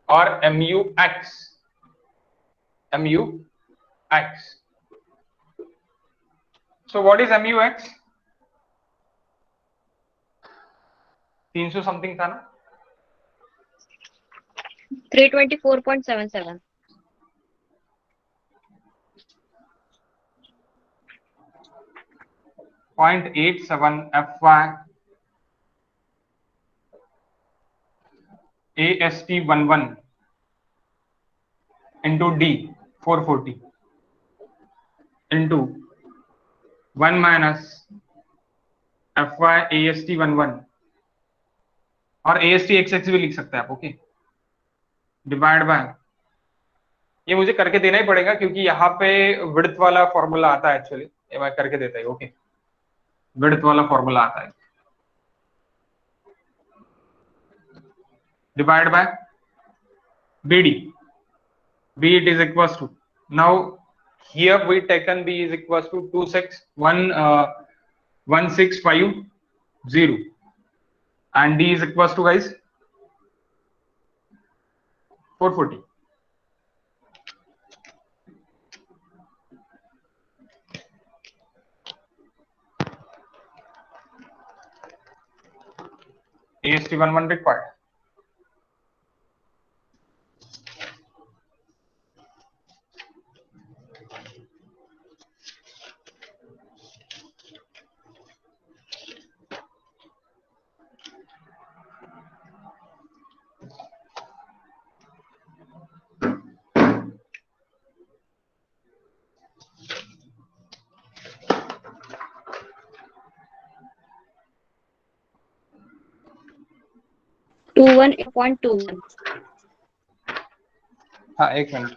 और mux, so what is mux? 300 something था ना? 324.77 0.87 fy ast11 into d 440 into 1 minus FY AST 11 और AST XX भी लिख सकते हैं आप, ओके, डिवाइड बाय, ये मुझे करके देना ही पड़ेगा क्योंकि यहाँ पे विड्थ वाला फॉर्मूला आता है एक्चुअली, ये मैं करके देता है, ओके, विड्थ वाला फॉर्मूला आता है, divide by BD, B it is equals to, now here we taken B is equals to 1650 and D is equals to guys 440. AST 11 required. Two 1.21. हाँ एक मिनट,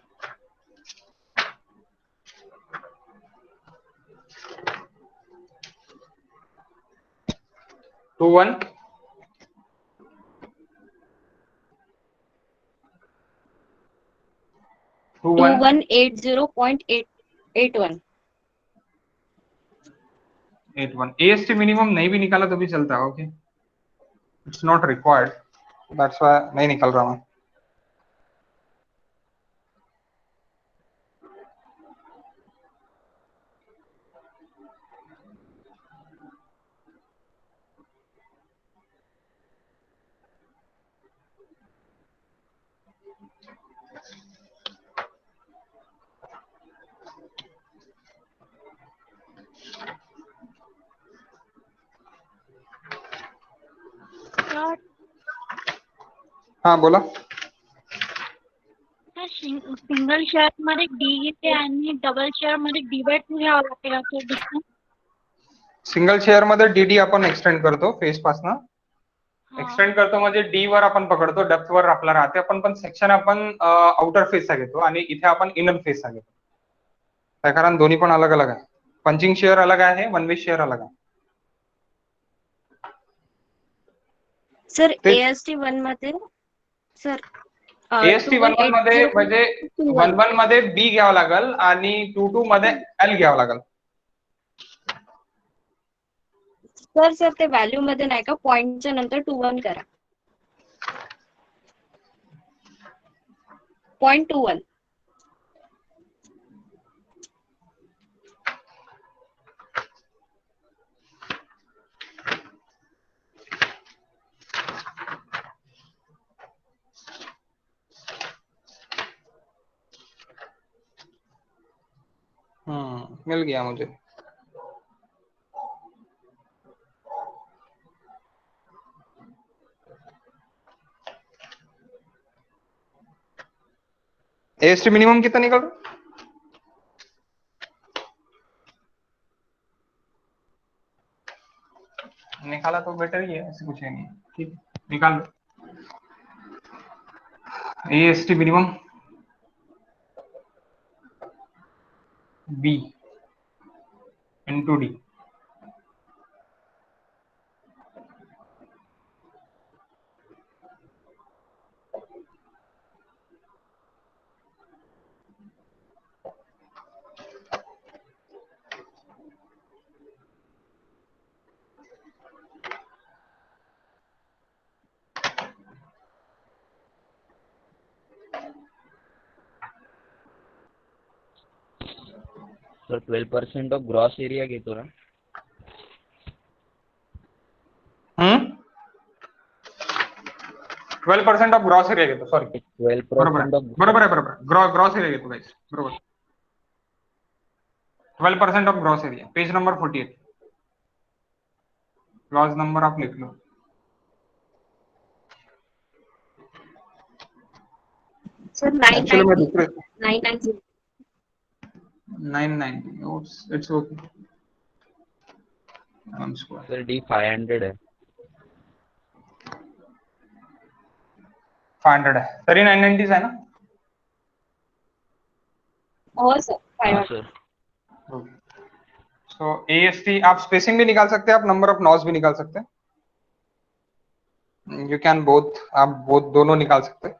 टू वन 2180.81. 81. AST मिनिमम नहीं भी निकाला तो भी चलता है, okay, it's not required, that's why नहीं निकल रहा मैं। हाँ बोला। सिंगल शेअर मध्ये डी घेते आणि डबल शेअर मध्ये D/2 घ्यावं लागेल असं डिफरन्स. सिंगल शेअर मध्ये DD आपण एक्सटेंड करतो फेस पासनं, एक्सटेंड करतो म्हणजे D वर आपण पकडतो, डेप्थ वर आपला राहते, आपण पण सेक्शन आपण आउटर फेसचा घेतो आणि इथे आपण इनर फेसचा घेतो, त्या कारण दोन्ही पण अलग अलग आहे, पंचिंग शेअर अलग आहे, वन वे शेअर अलग आहे। सर AST 1 मध्ये सर AST 11 मध्ये म्हणजे 11 मध्ये B घ्यावं लागेल आणि 22 मध्ये L घ्यावं लागेल। सर ते व्हॅल्यू मध्ये नाही का, पॉइंटच्या नंतर 21 करा, 0.21. मिल गया मुझे। AST मिनिमम कितना निकल रहा? निकाला तो बेटर ही है, ऐसे कुछ है नहीं, ठीक, निकाल लो। AST minimum B into D, sir 12% of gross area घेतो ना? 12% ऑफ ग्रॉस एरिया घेतो, सॉरी 12% ऑफ बरोबर ग्रॉस एरिया घेतो गाइस, बरोबर 12% of gross area, page number 48, clause number आप लिख लो। सर एक्चुअली मैं दूसरे 990. 990. It's okay. mm square. Sir D 500 है. 500 है, तरी 990 है ना. और सर हाँ 500. सर. सो AST आप स्पेसिंग भी निकाल सकते हैं, आप नंबर ऑफ नॉस भी निकाल सकते हैं. यू कैन बोथ, आप बोथ दोनों निकाल सकते हैं.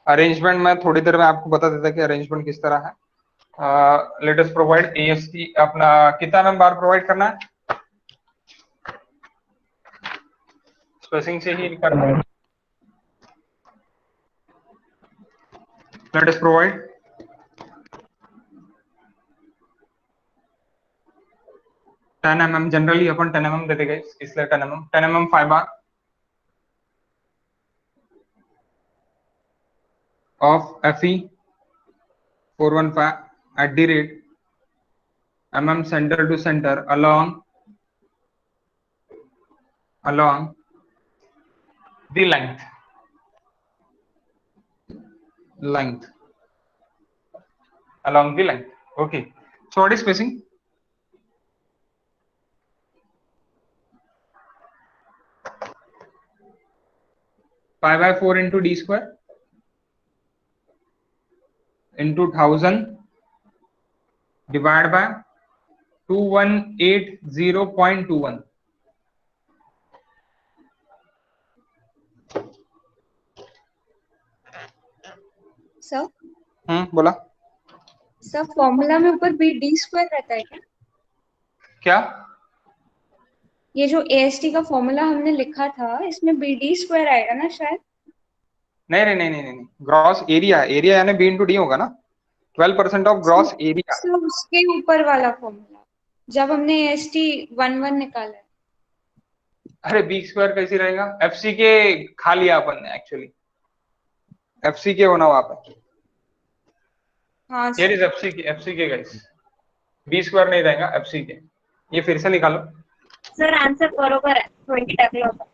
अरेंजमेंट में थोड़ी देर में आपको बता देता कि अरेंजमेंट किस तरह है. Let us provide AST. अपना कितना में बार प्रोवाइड करना है, स्पेसिंग से ही करना है. Let us provide 10 mm. Generally अपन 10 mm देते गए, इसलिए 10 mm 5 bar of FE 415 at the rate mm center to center along the length along the length. Okay, so what is spacing? Pi by 4 into D square into 1000 divided by 2180.21. Sir बोला. Sir formula में ऊपर B D square रहता है क्या? क्या? ये जो AST का फॉर्मूला हमने लिखा था इसमें बी डी स्क्वायर आएगा ना शायद? नहीं. ग्रॉस एरिया यानी B into D होगा ना. 12% ऑफ ग्रॉस एरिया. सर उसके ऊपर वाला फॉर्मूला जब हमने AST 11 निकाला है. अरे B स्क्वायर कैसे रहेगा? FC के खा लिया अपन ने एक्चुअली. FC के होना वहां पे. हाँ Here सर. is FC के गाइस. B स्क्वायर नहीं रहेगा, FC के. ये फिर से निकालो. सर आंसर बरोबर आहे. 20 टाकलं होतं.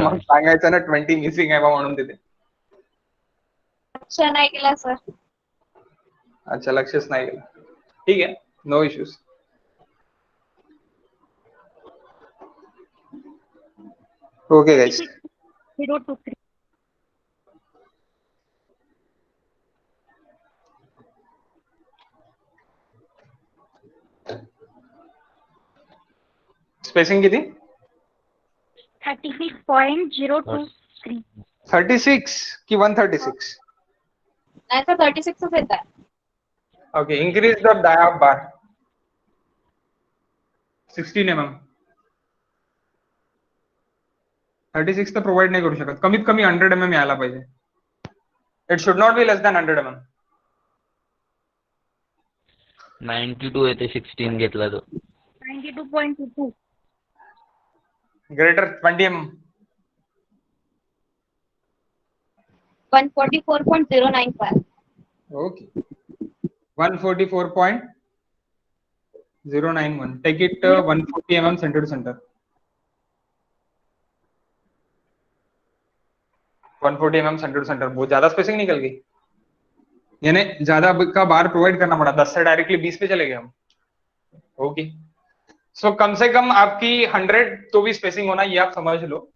मग सांगायचं ना 20 मिसिंग आहे बा म्हणून तिथे. अच्छा नाही केला सर. अच्छा, लक्षच नाही गेलं. ठीक आहे, no issues. Okay guys. 023. Spacing किती? 36.023. 36 की 136? नाही तर 36 च येत आहे. Okay, increase the dia of bar 16 mm. 36 तर प्रोव्हाइड नाही करू शकत. कमीत कमी 100 mm यायला पाहिजे. It should not be less than 100 mm. 92 येते 16 घेतला तो. 92.22. Greater 20 mm. 144.095. Okay. 144.091. Take it 140 mm center to center. 140 mm center to center. बहुत ज्यादा स्पेसिंग निकल गई, यानी ज्यादा का बार प्रोवाइड करना पड़ा. 10 से डायरेक्टली 20 पे चले गए हम. ओके, सो कम से कम आपकी 100 तो भी स्पेसिंग होना, ये आप समझ लो.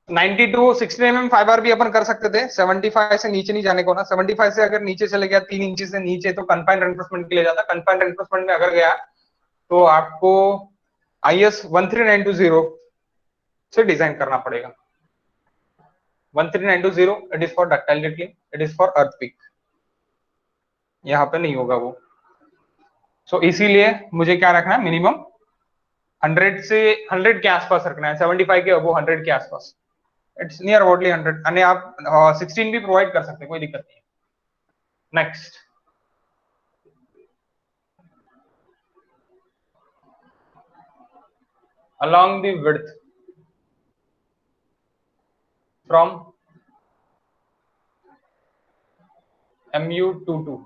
92 16 mm 5 बार भी अपन कर सकते थे. 75 से नीचे नहीं जाने को ना. 75 से अगर नीचे चले गया 3 इंच से नीचे तो कन्फाइंड रेइंफोर्समेंट के लिए जाता. कन्फाइंड रेइंफोर्समेंट में अगर गया तो आपको IS 13920 से डिजाइन करना पड़ेगा. 13920 it is for ductility, it is for earthquake. यहाँ पे नहीं होगा वो. सो इसीलिए मुझे क्या रखना है, मिनिमम 100 के आसपास रखना है. 75 के अबो 100 के आसपास. It's near aboutly 100. यानी आप 16 भी प्रोवाइड कर सकते हैं, कोई दिक्कत नहीं है. Next, along the width from MU22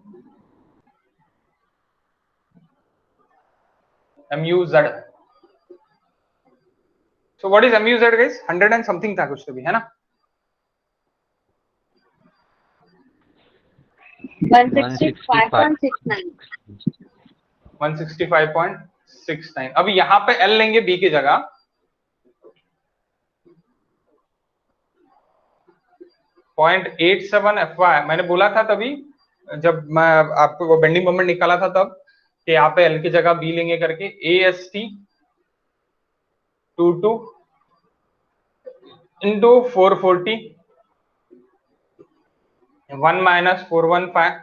MUZ. So what is MUZ guys? 100 and something था कुछ तो भी, है ना? 165.69. 165.69। अब यहाँ पे L लेंगे B की जगह, .87 FY। मैंने बोला था तभी जब मैं आपको बेंडिंग मोमेंट निकाला था तब कि यहाँ पे L की जगह B लेंगे करके। AST 22 into 440 1 minus 415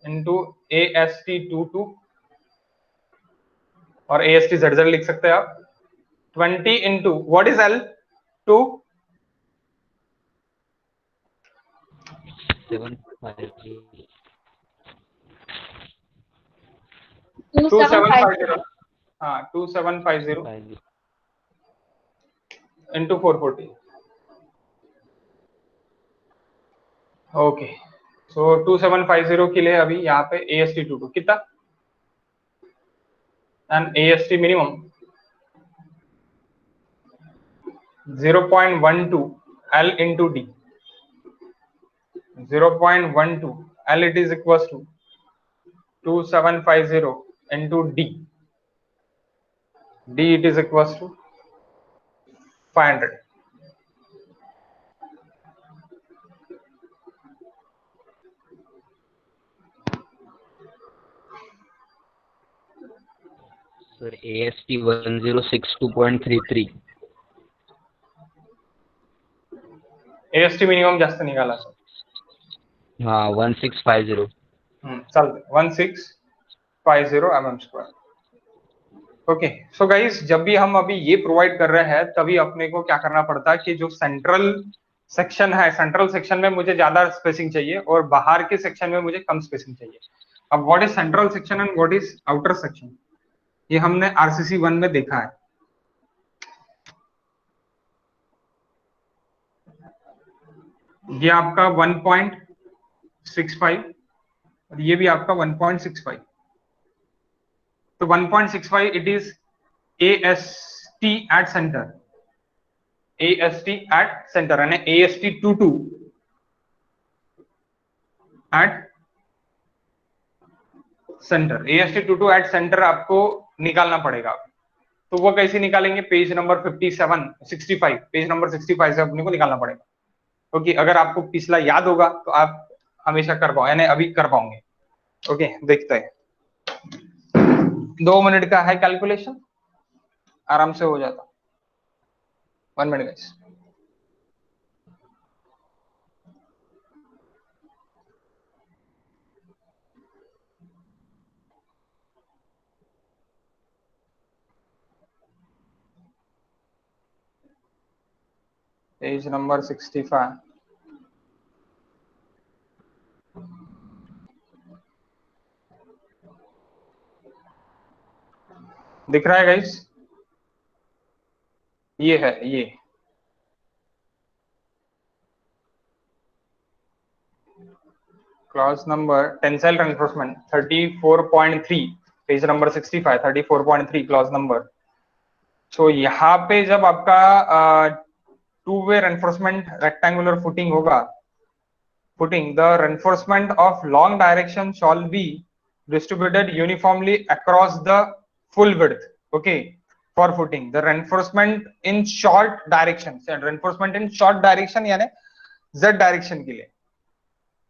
into AST 22 और AST ZZ लिख सकते हैं आप 20 into what is L 2 2750 हाँ 2750 into 440 ओके। सो 2750 के लिए अभी यहाँ पे AST 22 कितना and AST minimum 0.12 L into D 0.12 L it is equals to 2750 into D it is equals to 500। Sir AST 1062.33। AST minimum जास्त निघाला सर। हाँ 1650। चालते 1650 mm²। ओके सो गाइस, जब भी हम अभी ये प्रोवाइड कर रहे हैं तभी अपने को क्या करना पड़ता है कि जो सेंट्रल सेक्शन है, सेंट्रल सेक्शन में मुझे ज्यादा स्पेसिंग चाहिए और बाहर के सेक्शन में मुझे कम स्पेसिंग चाहिए। अब what is central section and what is outer section, ये हमने RCC 1 में देखा है। ये आपका 1.65 और ये भी आपका 1.65। तो 1.65 it is AST at center, AST at center यानी AST 22 at center, AST 22 at center आपको निकालना पड़ेगा। तो वो कैसे निकालेंगे, पेज नंबर 65 पेज नंबर 65 से अपने को निकालना पड़ेगा। ओके अगर आपको पिछला याद होगा तो आप हमेशा कर पाओ यानी अभी कर पाओगे। ओके देखते हैं, 2 मिनट का है कैलकुलेशन, आराम से हो जाता। 1 मिनट गाइस। Page number 65। दिख रहा है गाइस, ये है ये clause number tensile reinforcement 34.3 page number 65 34.3 clause number. So यहाँ पे जब आपका 2-वे रेनफोर्समेंट रेक्टेंगुलर फुटिंग होगा, footing, the reinforcement of long direction shall be distributed uniformly across the full width. Okay, for footing the reinforcement in short direction, reinforcement in short direction यानी z direction के लिए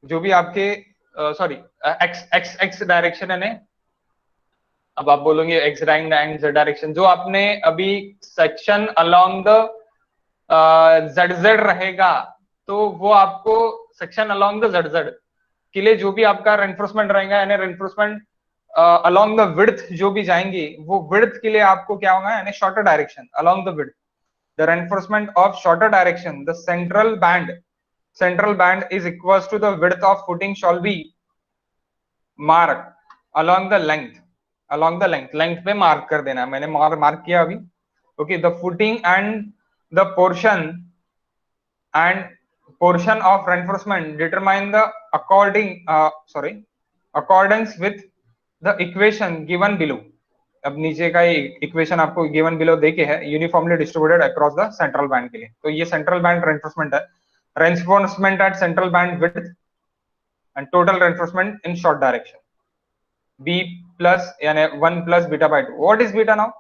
जो भी आपके sorry x direction है, अब आप बोलोगे x एंड z डायरेक्शन, जो आपने अभी सेक्शन अलोंग द zz रहेगा तो वो आपको सेक्शन अलोंग द zz के लिए जो भी आपका रेनफोर्समेंट रहेगा यानी रेनफोर्समेंट अलोंग द विड्थ जो भी जाएंगे वो विड्थ के लिए आपको क्या होगा यानी shorter direction along the width, the reinforcement of shorter direction, the central band is equals to the width of footing shall be marked along the length पे मार्क कर देना है, मैंने मार्क किया अभी। Okay the footing and the portion of reinforcement determine the accordance with the equation given below। अब नीचे का इक्वेशन आपको given below देके है, uniformly distributed across the central band के लिए। तो ये central band reinforcement है, reinforcement at central band width and total reinforcement in short direction. B plus यानी 1 plus beta by 2. What is beta now?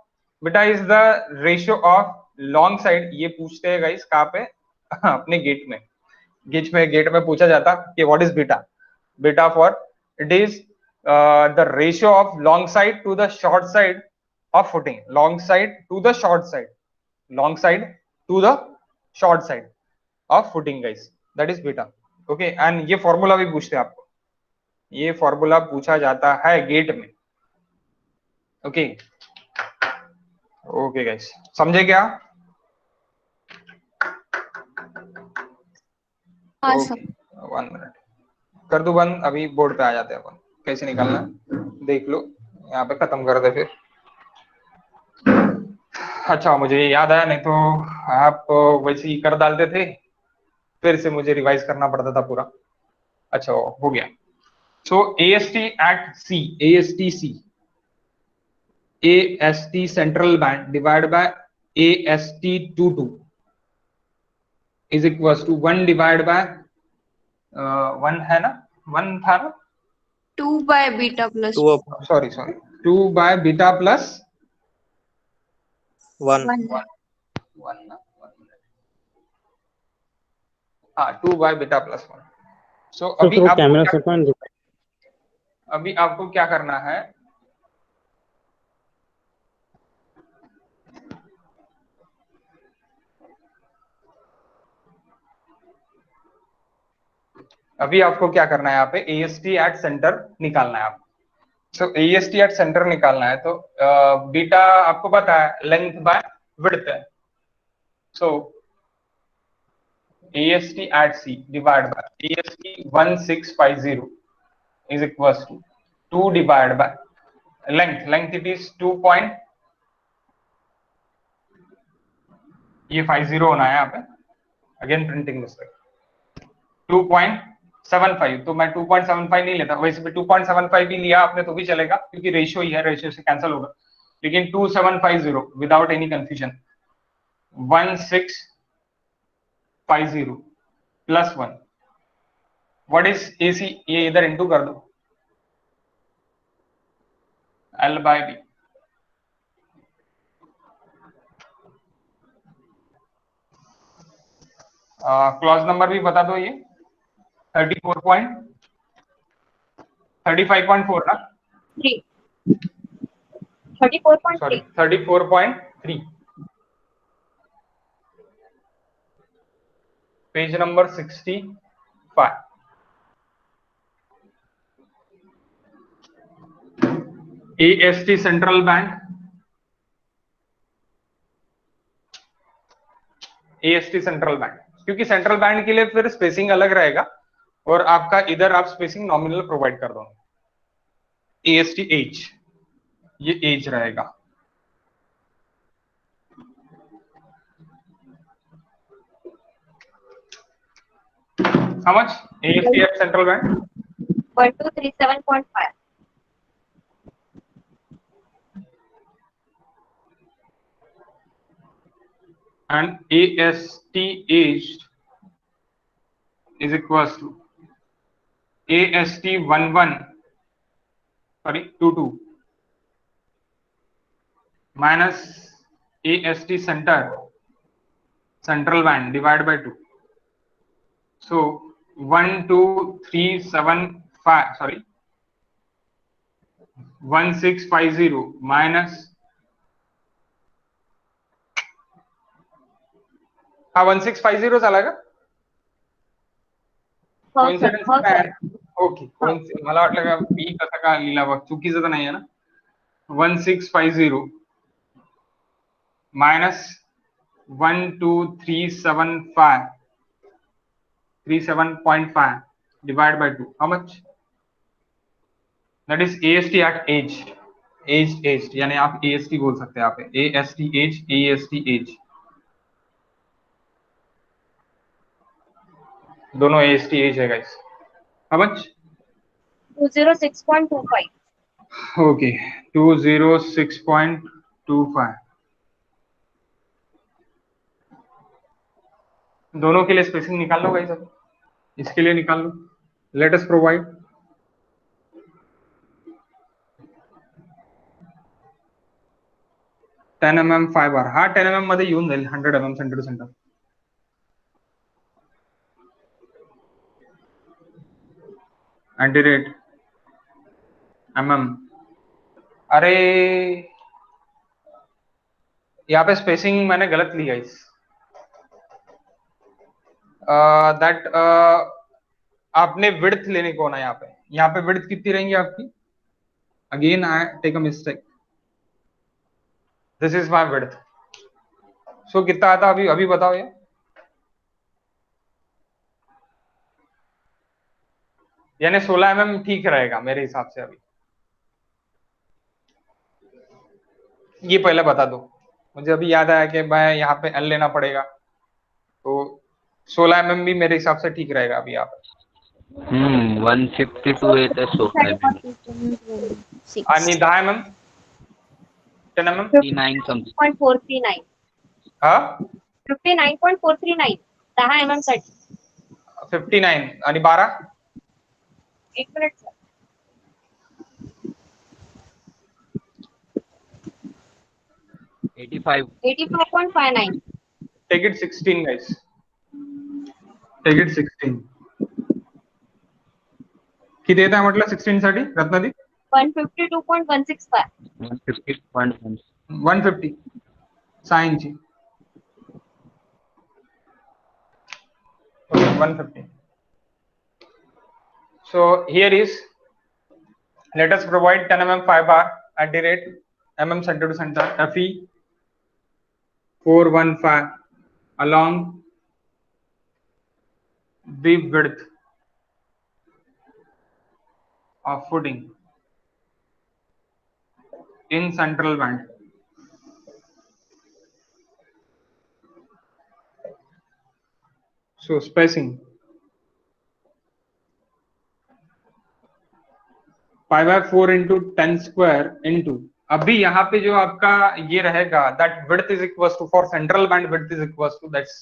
Beta is the ratio of long side. ये पूछते हैं guys कहाँ पे? अपने gate में पूछा जाता कि what is beta? Beta for it is the ratio of long side to the short side of footing. Long side to the short side. Long side to the short side of footing guys. That is beta. Okay, and ये formula भी पूछते हैं आपको. ये formula पूछा जाता है gate में. ओके ओके गाइस, समझे क्या? हाँ ओके, 1 मिनट कर दो बंद. अभी बोर्ड पे आ जाते हैं अपन. कैसे निकालना है देख लो. यहाँ पे खत्म कर दे फिर. अच्छा, मुझे याद आया, नहीं तो आप वैसे ही कर डालते थे, फिर से मुझे रिवाइज करना पड़ता था पूरा. अच्छा हो गया. So AST at C, AST central band divided by AST 22 is equals to 1 divided by 1 है ना, 1 था ना, 2 by beta plus sorry 2 by beta plus 1 ना, 2 by beta plus 1. So अभी आपको क्या करना है, यहाँ पे AST एट सेंटर निकालना है आपको. सो AST एट सेंटर निकालना है तो बीटा आपको पता है लेंथ बाय विड्थ है. So AST at C divide by AST 1650 is equals to 2 divided by length it is 2 point, ये 50 होना है यहाँ पे, अगेन प्रिंटिंग मिस्टेक, 2.75. तो मैं 2.75 नहीं लेता, वैसे भी 2.75 भी लिया आपने तो भी चलेगा क्योंकि रेशियो ही है, रेशियो से कैंसिल होगा. लेकिन 2750 without any confusion, 1650 plus 1. What is AC? ये इधर इंटू कर दो, L by B. Clause number भी बता दो. ये 35.4 ना, 34.3. 34.3. Page number 65. AST central band, AST central band, क्योंकि सेंट्रल बैंड के लिए फिर स्पेसिंग अलग रहेगा और आपका इधर आप स्पेसिंग नॉमिनल प्रोवाइड कर दोगे. AST एज, ये एज रहेगा. How much? AST at central band 1237.5. and AST aged is equals to AST 22 minus AST central band divided by 2. So 1650 minus 1650 चालेगा. Coincidence आहे. ओके, मला वाटलं का बी कसा का लिहिला बघ, चुकीचं तर नाही आहे ना. 1650 minus 12375 divided by 2. How much? That is AST at age. Aged यानी आप AST बोल सकते हैं यहाँ पे. AST age, AST age, दोनों AST age है guys. How much? 206.25. Okay, 206.25. दोनों के लिए स्पेसिंग निकाल लो गाइस. इसके लिए निकाल लो Let us provide 10 mm 5 bar. हा 10 mm मध्ये येऊन जाईल 100 mm centre to centre. @mm. अरे यहाँ पे स्पेसिंग मैंने गलत ली है इस दैट आपने विड्थ लेने को ना यहाँ पे विड्थ कितनी रहेंगी आपकी. Again I take a mistake. This is my width. So कितना आता अभी अभी बताओ ये. यानी 16 mm ठीक रहेगा मेरे हिसाब से. अभी ये पहले बता दो मुझे. अभी याद आया कि मैं यहाँ पे एल लेना पड़ेगा तो 16 mm भी मेरे हिसाब से ठीक रहेगा अभी. आप 152 येते 16 आणि 10 mm 10 mm 59 something. 59.439. हा 59.439. 10 mm साठी. 59 आणि 12 एक minute sir. 85. 85.59. take it 16 guys. take it 16. किती येत आहे म्हटलं 16 साठी रत्नादी. 152.165. 150.1. 150 6 इंची. okay 150. so here is let us provide 10 mm 5 bar at the rate mm center to center fe 415 along the width of footing in central band. So spacing 5/4 into 10 square into. अभी यहाँ पे जो आपका ये रहेगा that width is equals to for central band width is equals to that's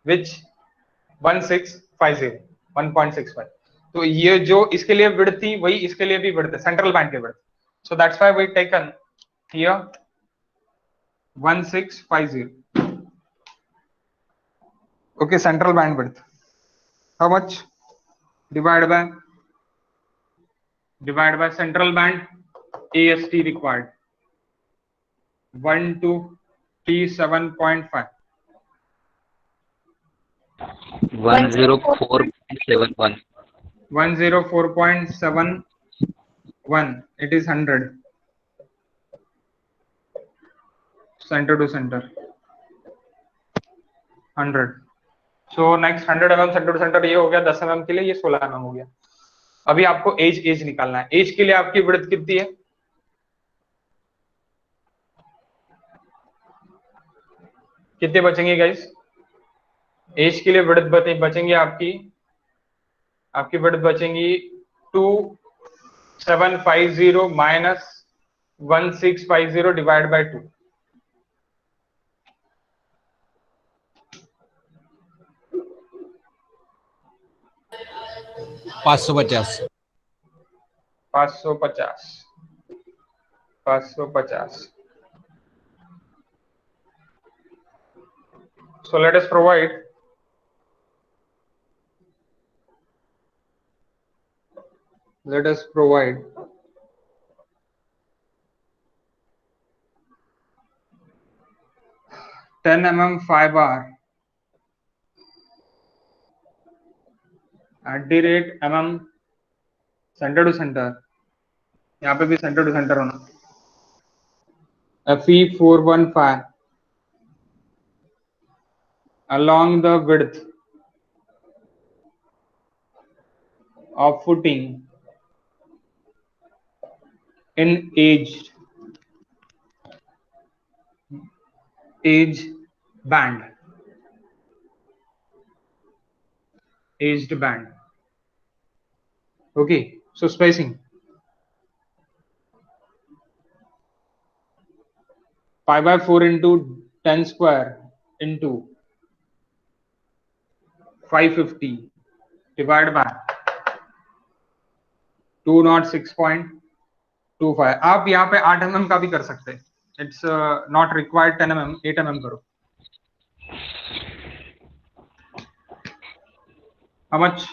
which 1650 1.65. तो ये जो इसके लिए width थी वही इसके लिए भी width है सेंट्रल बैंड के width. So that's why we taken here 1650. okay central band width how much divided by central band AST required 1237.5. 104.71. 104.71. it is 100 center to center 100. so next 100 mm center to center ये हो गया 10 mm के लिए. ये 16 mm हो गया. अभी आपको एज निकालना है. एज के लिए आपकी विड्थ कितनी है. कितने बचेंगे गाइस. एज के लिए विड्थ बचेंगे आपकी width बचेंगी 2750 minus 1650 divide by 2. $550. 550. So let us provide 10 mm 5 bar at the rate mm center to center. यहाँ पे भी center to center होना. fe 415 along the width of footing in aged band. Okay, so spacing 5/4 into 10 square into 550 divide by 206.25। आप यहाँ पे 8 mm का भी कर सकते हैं, it's not required 10 mm, 8 mm करो। How much?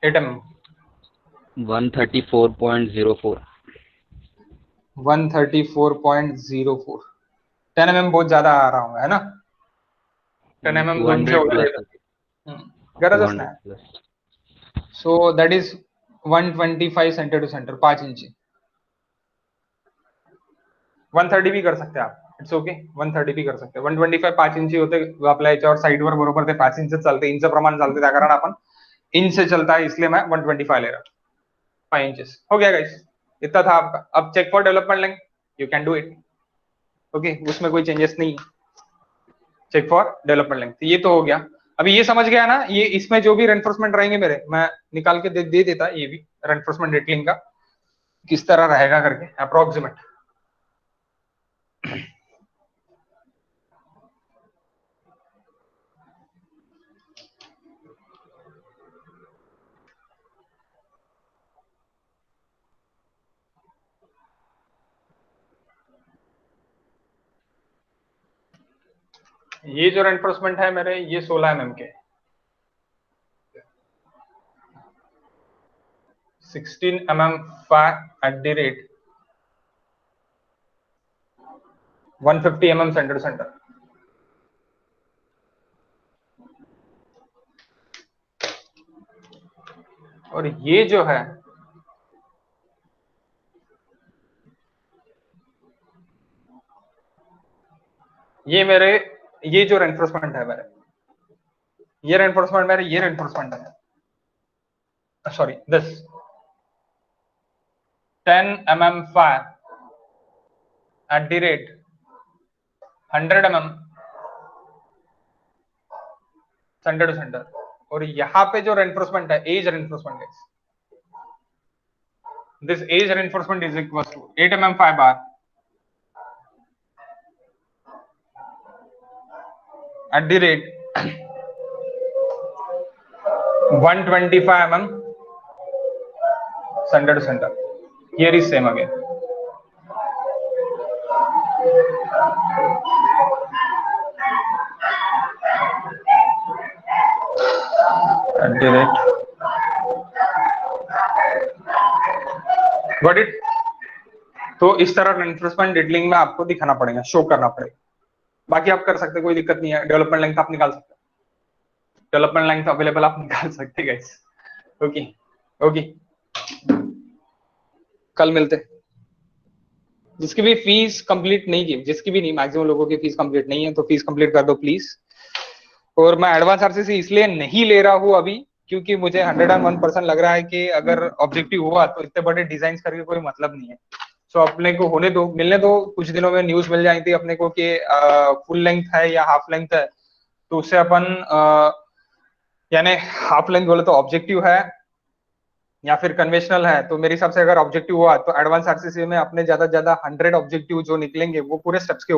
8 mm 134.04। 134.04। 10 mm बहुत ज्यादा आ रहा होगा, है ना? 10 mm 200 हो जाएगा, गरजच नाही। So that is 125 centre to centre, 5 इंची। 130 भी कर सकते आप, इट्स ओके, 130 भी कर सकते। 125 5 इंची होते आपल्या याच्यावर साईडवर बरोबर ते 5 इंच चालते, इंच प्रमाण चालते, त्या कारण आपण इंच से चलता है, इसलिए मैं 125 ले रहा हूँ। 5 इंचेस हो गया गाइस, इतना था आपका। अब check for development length, you can do it, okay, उसमें कोई चेंजेस नहीं। चेक फॉर डेवलपमेंट लेंथ, ये तो हो गया। अभी ये समझ गया ना, ये इसमें जो भी रेनफोर्समेंट रहेंगे मेरे, मैं निकाल के दे देता ये भी रेनफोर्समेंट नेटलिंग का किस तरह रहेगा करके अप्रोक्सीमेट। ये जो रेनफोर्समेंट है मेरे, ये 16 mm के, 16 mm at the rate 150 mm centre to centre. और ये जो है ये मेरे, ये जो रेनफोर्समेंट है मेरे, ये रेनफोर्समेंट मेरे, ये रेनफोर्समेंट है, sorry this 10 mm at the rate 100 mm centre to centre. और यहाँ पे जो रेनफोर्समेंट है, एज रेनफोर्समेंट है, this edge reinforcement is equal to 8 mm bar at the rate 125 mm center to center. Here is same again. At the rate, got it? तो इस तरह reinforcement डिडलिंग में आपको दिखाना पड़ेगा, शो करना पड़ेगा। बाकी आप कर सकते, कोई दिक्कत नहीं है। डेवलपमेंट लेंथ आप निकाल सकते, डेवलपमेंट लेंथ अवेलेबल आप निकाल सकते गाइस। ओके ओके, कल मिलते। जिसकी भी फीस कंप्लीट नहीं की, जिसकी भी नहीं, मैक्सिमम लोगों की फीस कंप्लीट नहीं है, तो फीस कंप्लीट कर दो प्लीज। और मैं एडवांस आरसीसी इसलिए नहीं ले रहा हूँ अभी, क्योंकि मुझे 101% लग रहा है कि अगर ऑब्जेक्टिव हुआ तो इतने बड़े डिजाइन करके कोई मतलब नहीं है। सो अपने को होने दो, मिलने दो, कुछ दिनों में न्यूज मिल जाएगी अपने को कि फुल लेंथ है या हाफ लेंथ है, तो उससे अपन यानी हाफ लेंथ बोले तो ऑब्जेक्टिव है या फिर कन्वेंशनल है। तो मेरे हिसाब से अगर ऑब्जेक्टिव हुआ तो एडवांस आरसीसी में अपने ज्यादा 100 ऑब्जेक्टिव जो निकलेंगे वो पूरे स्टेप्स के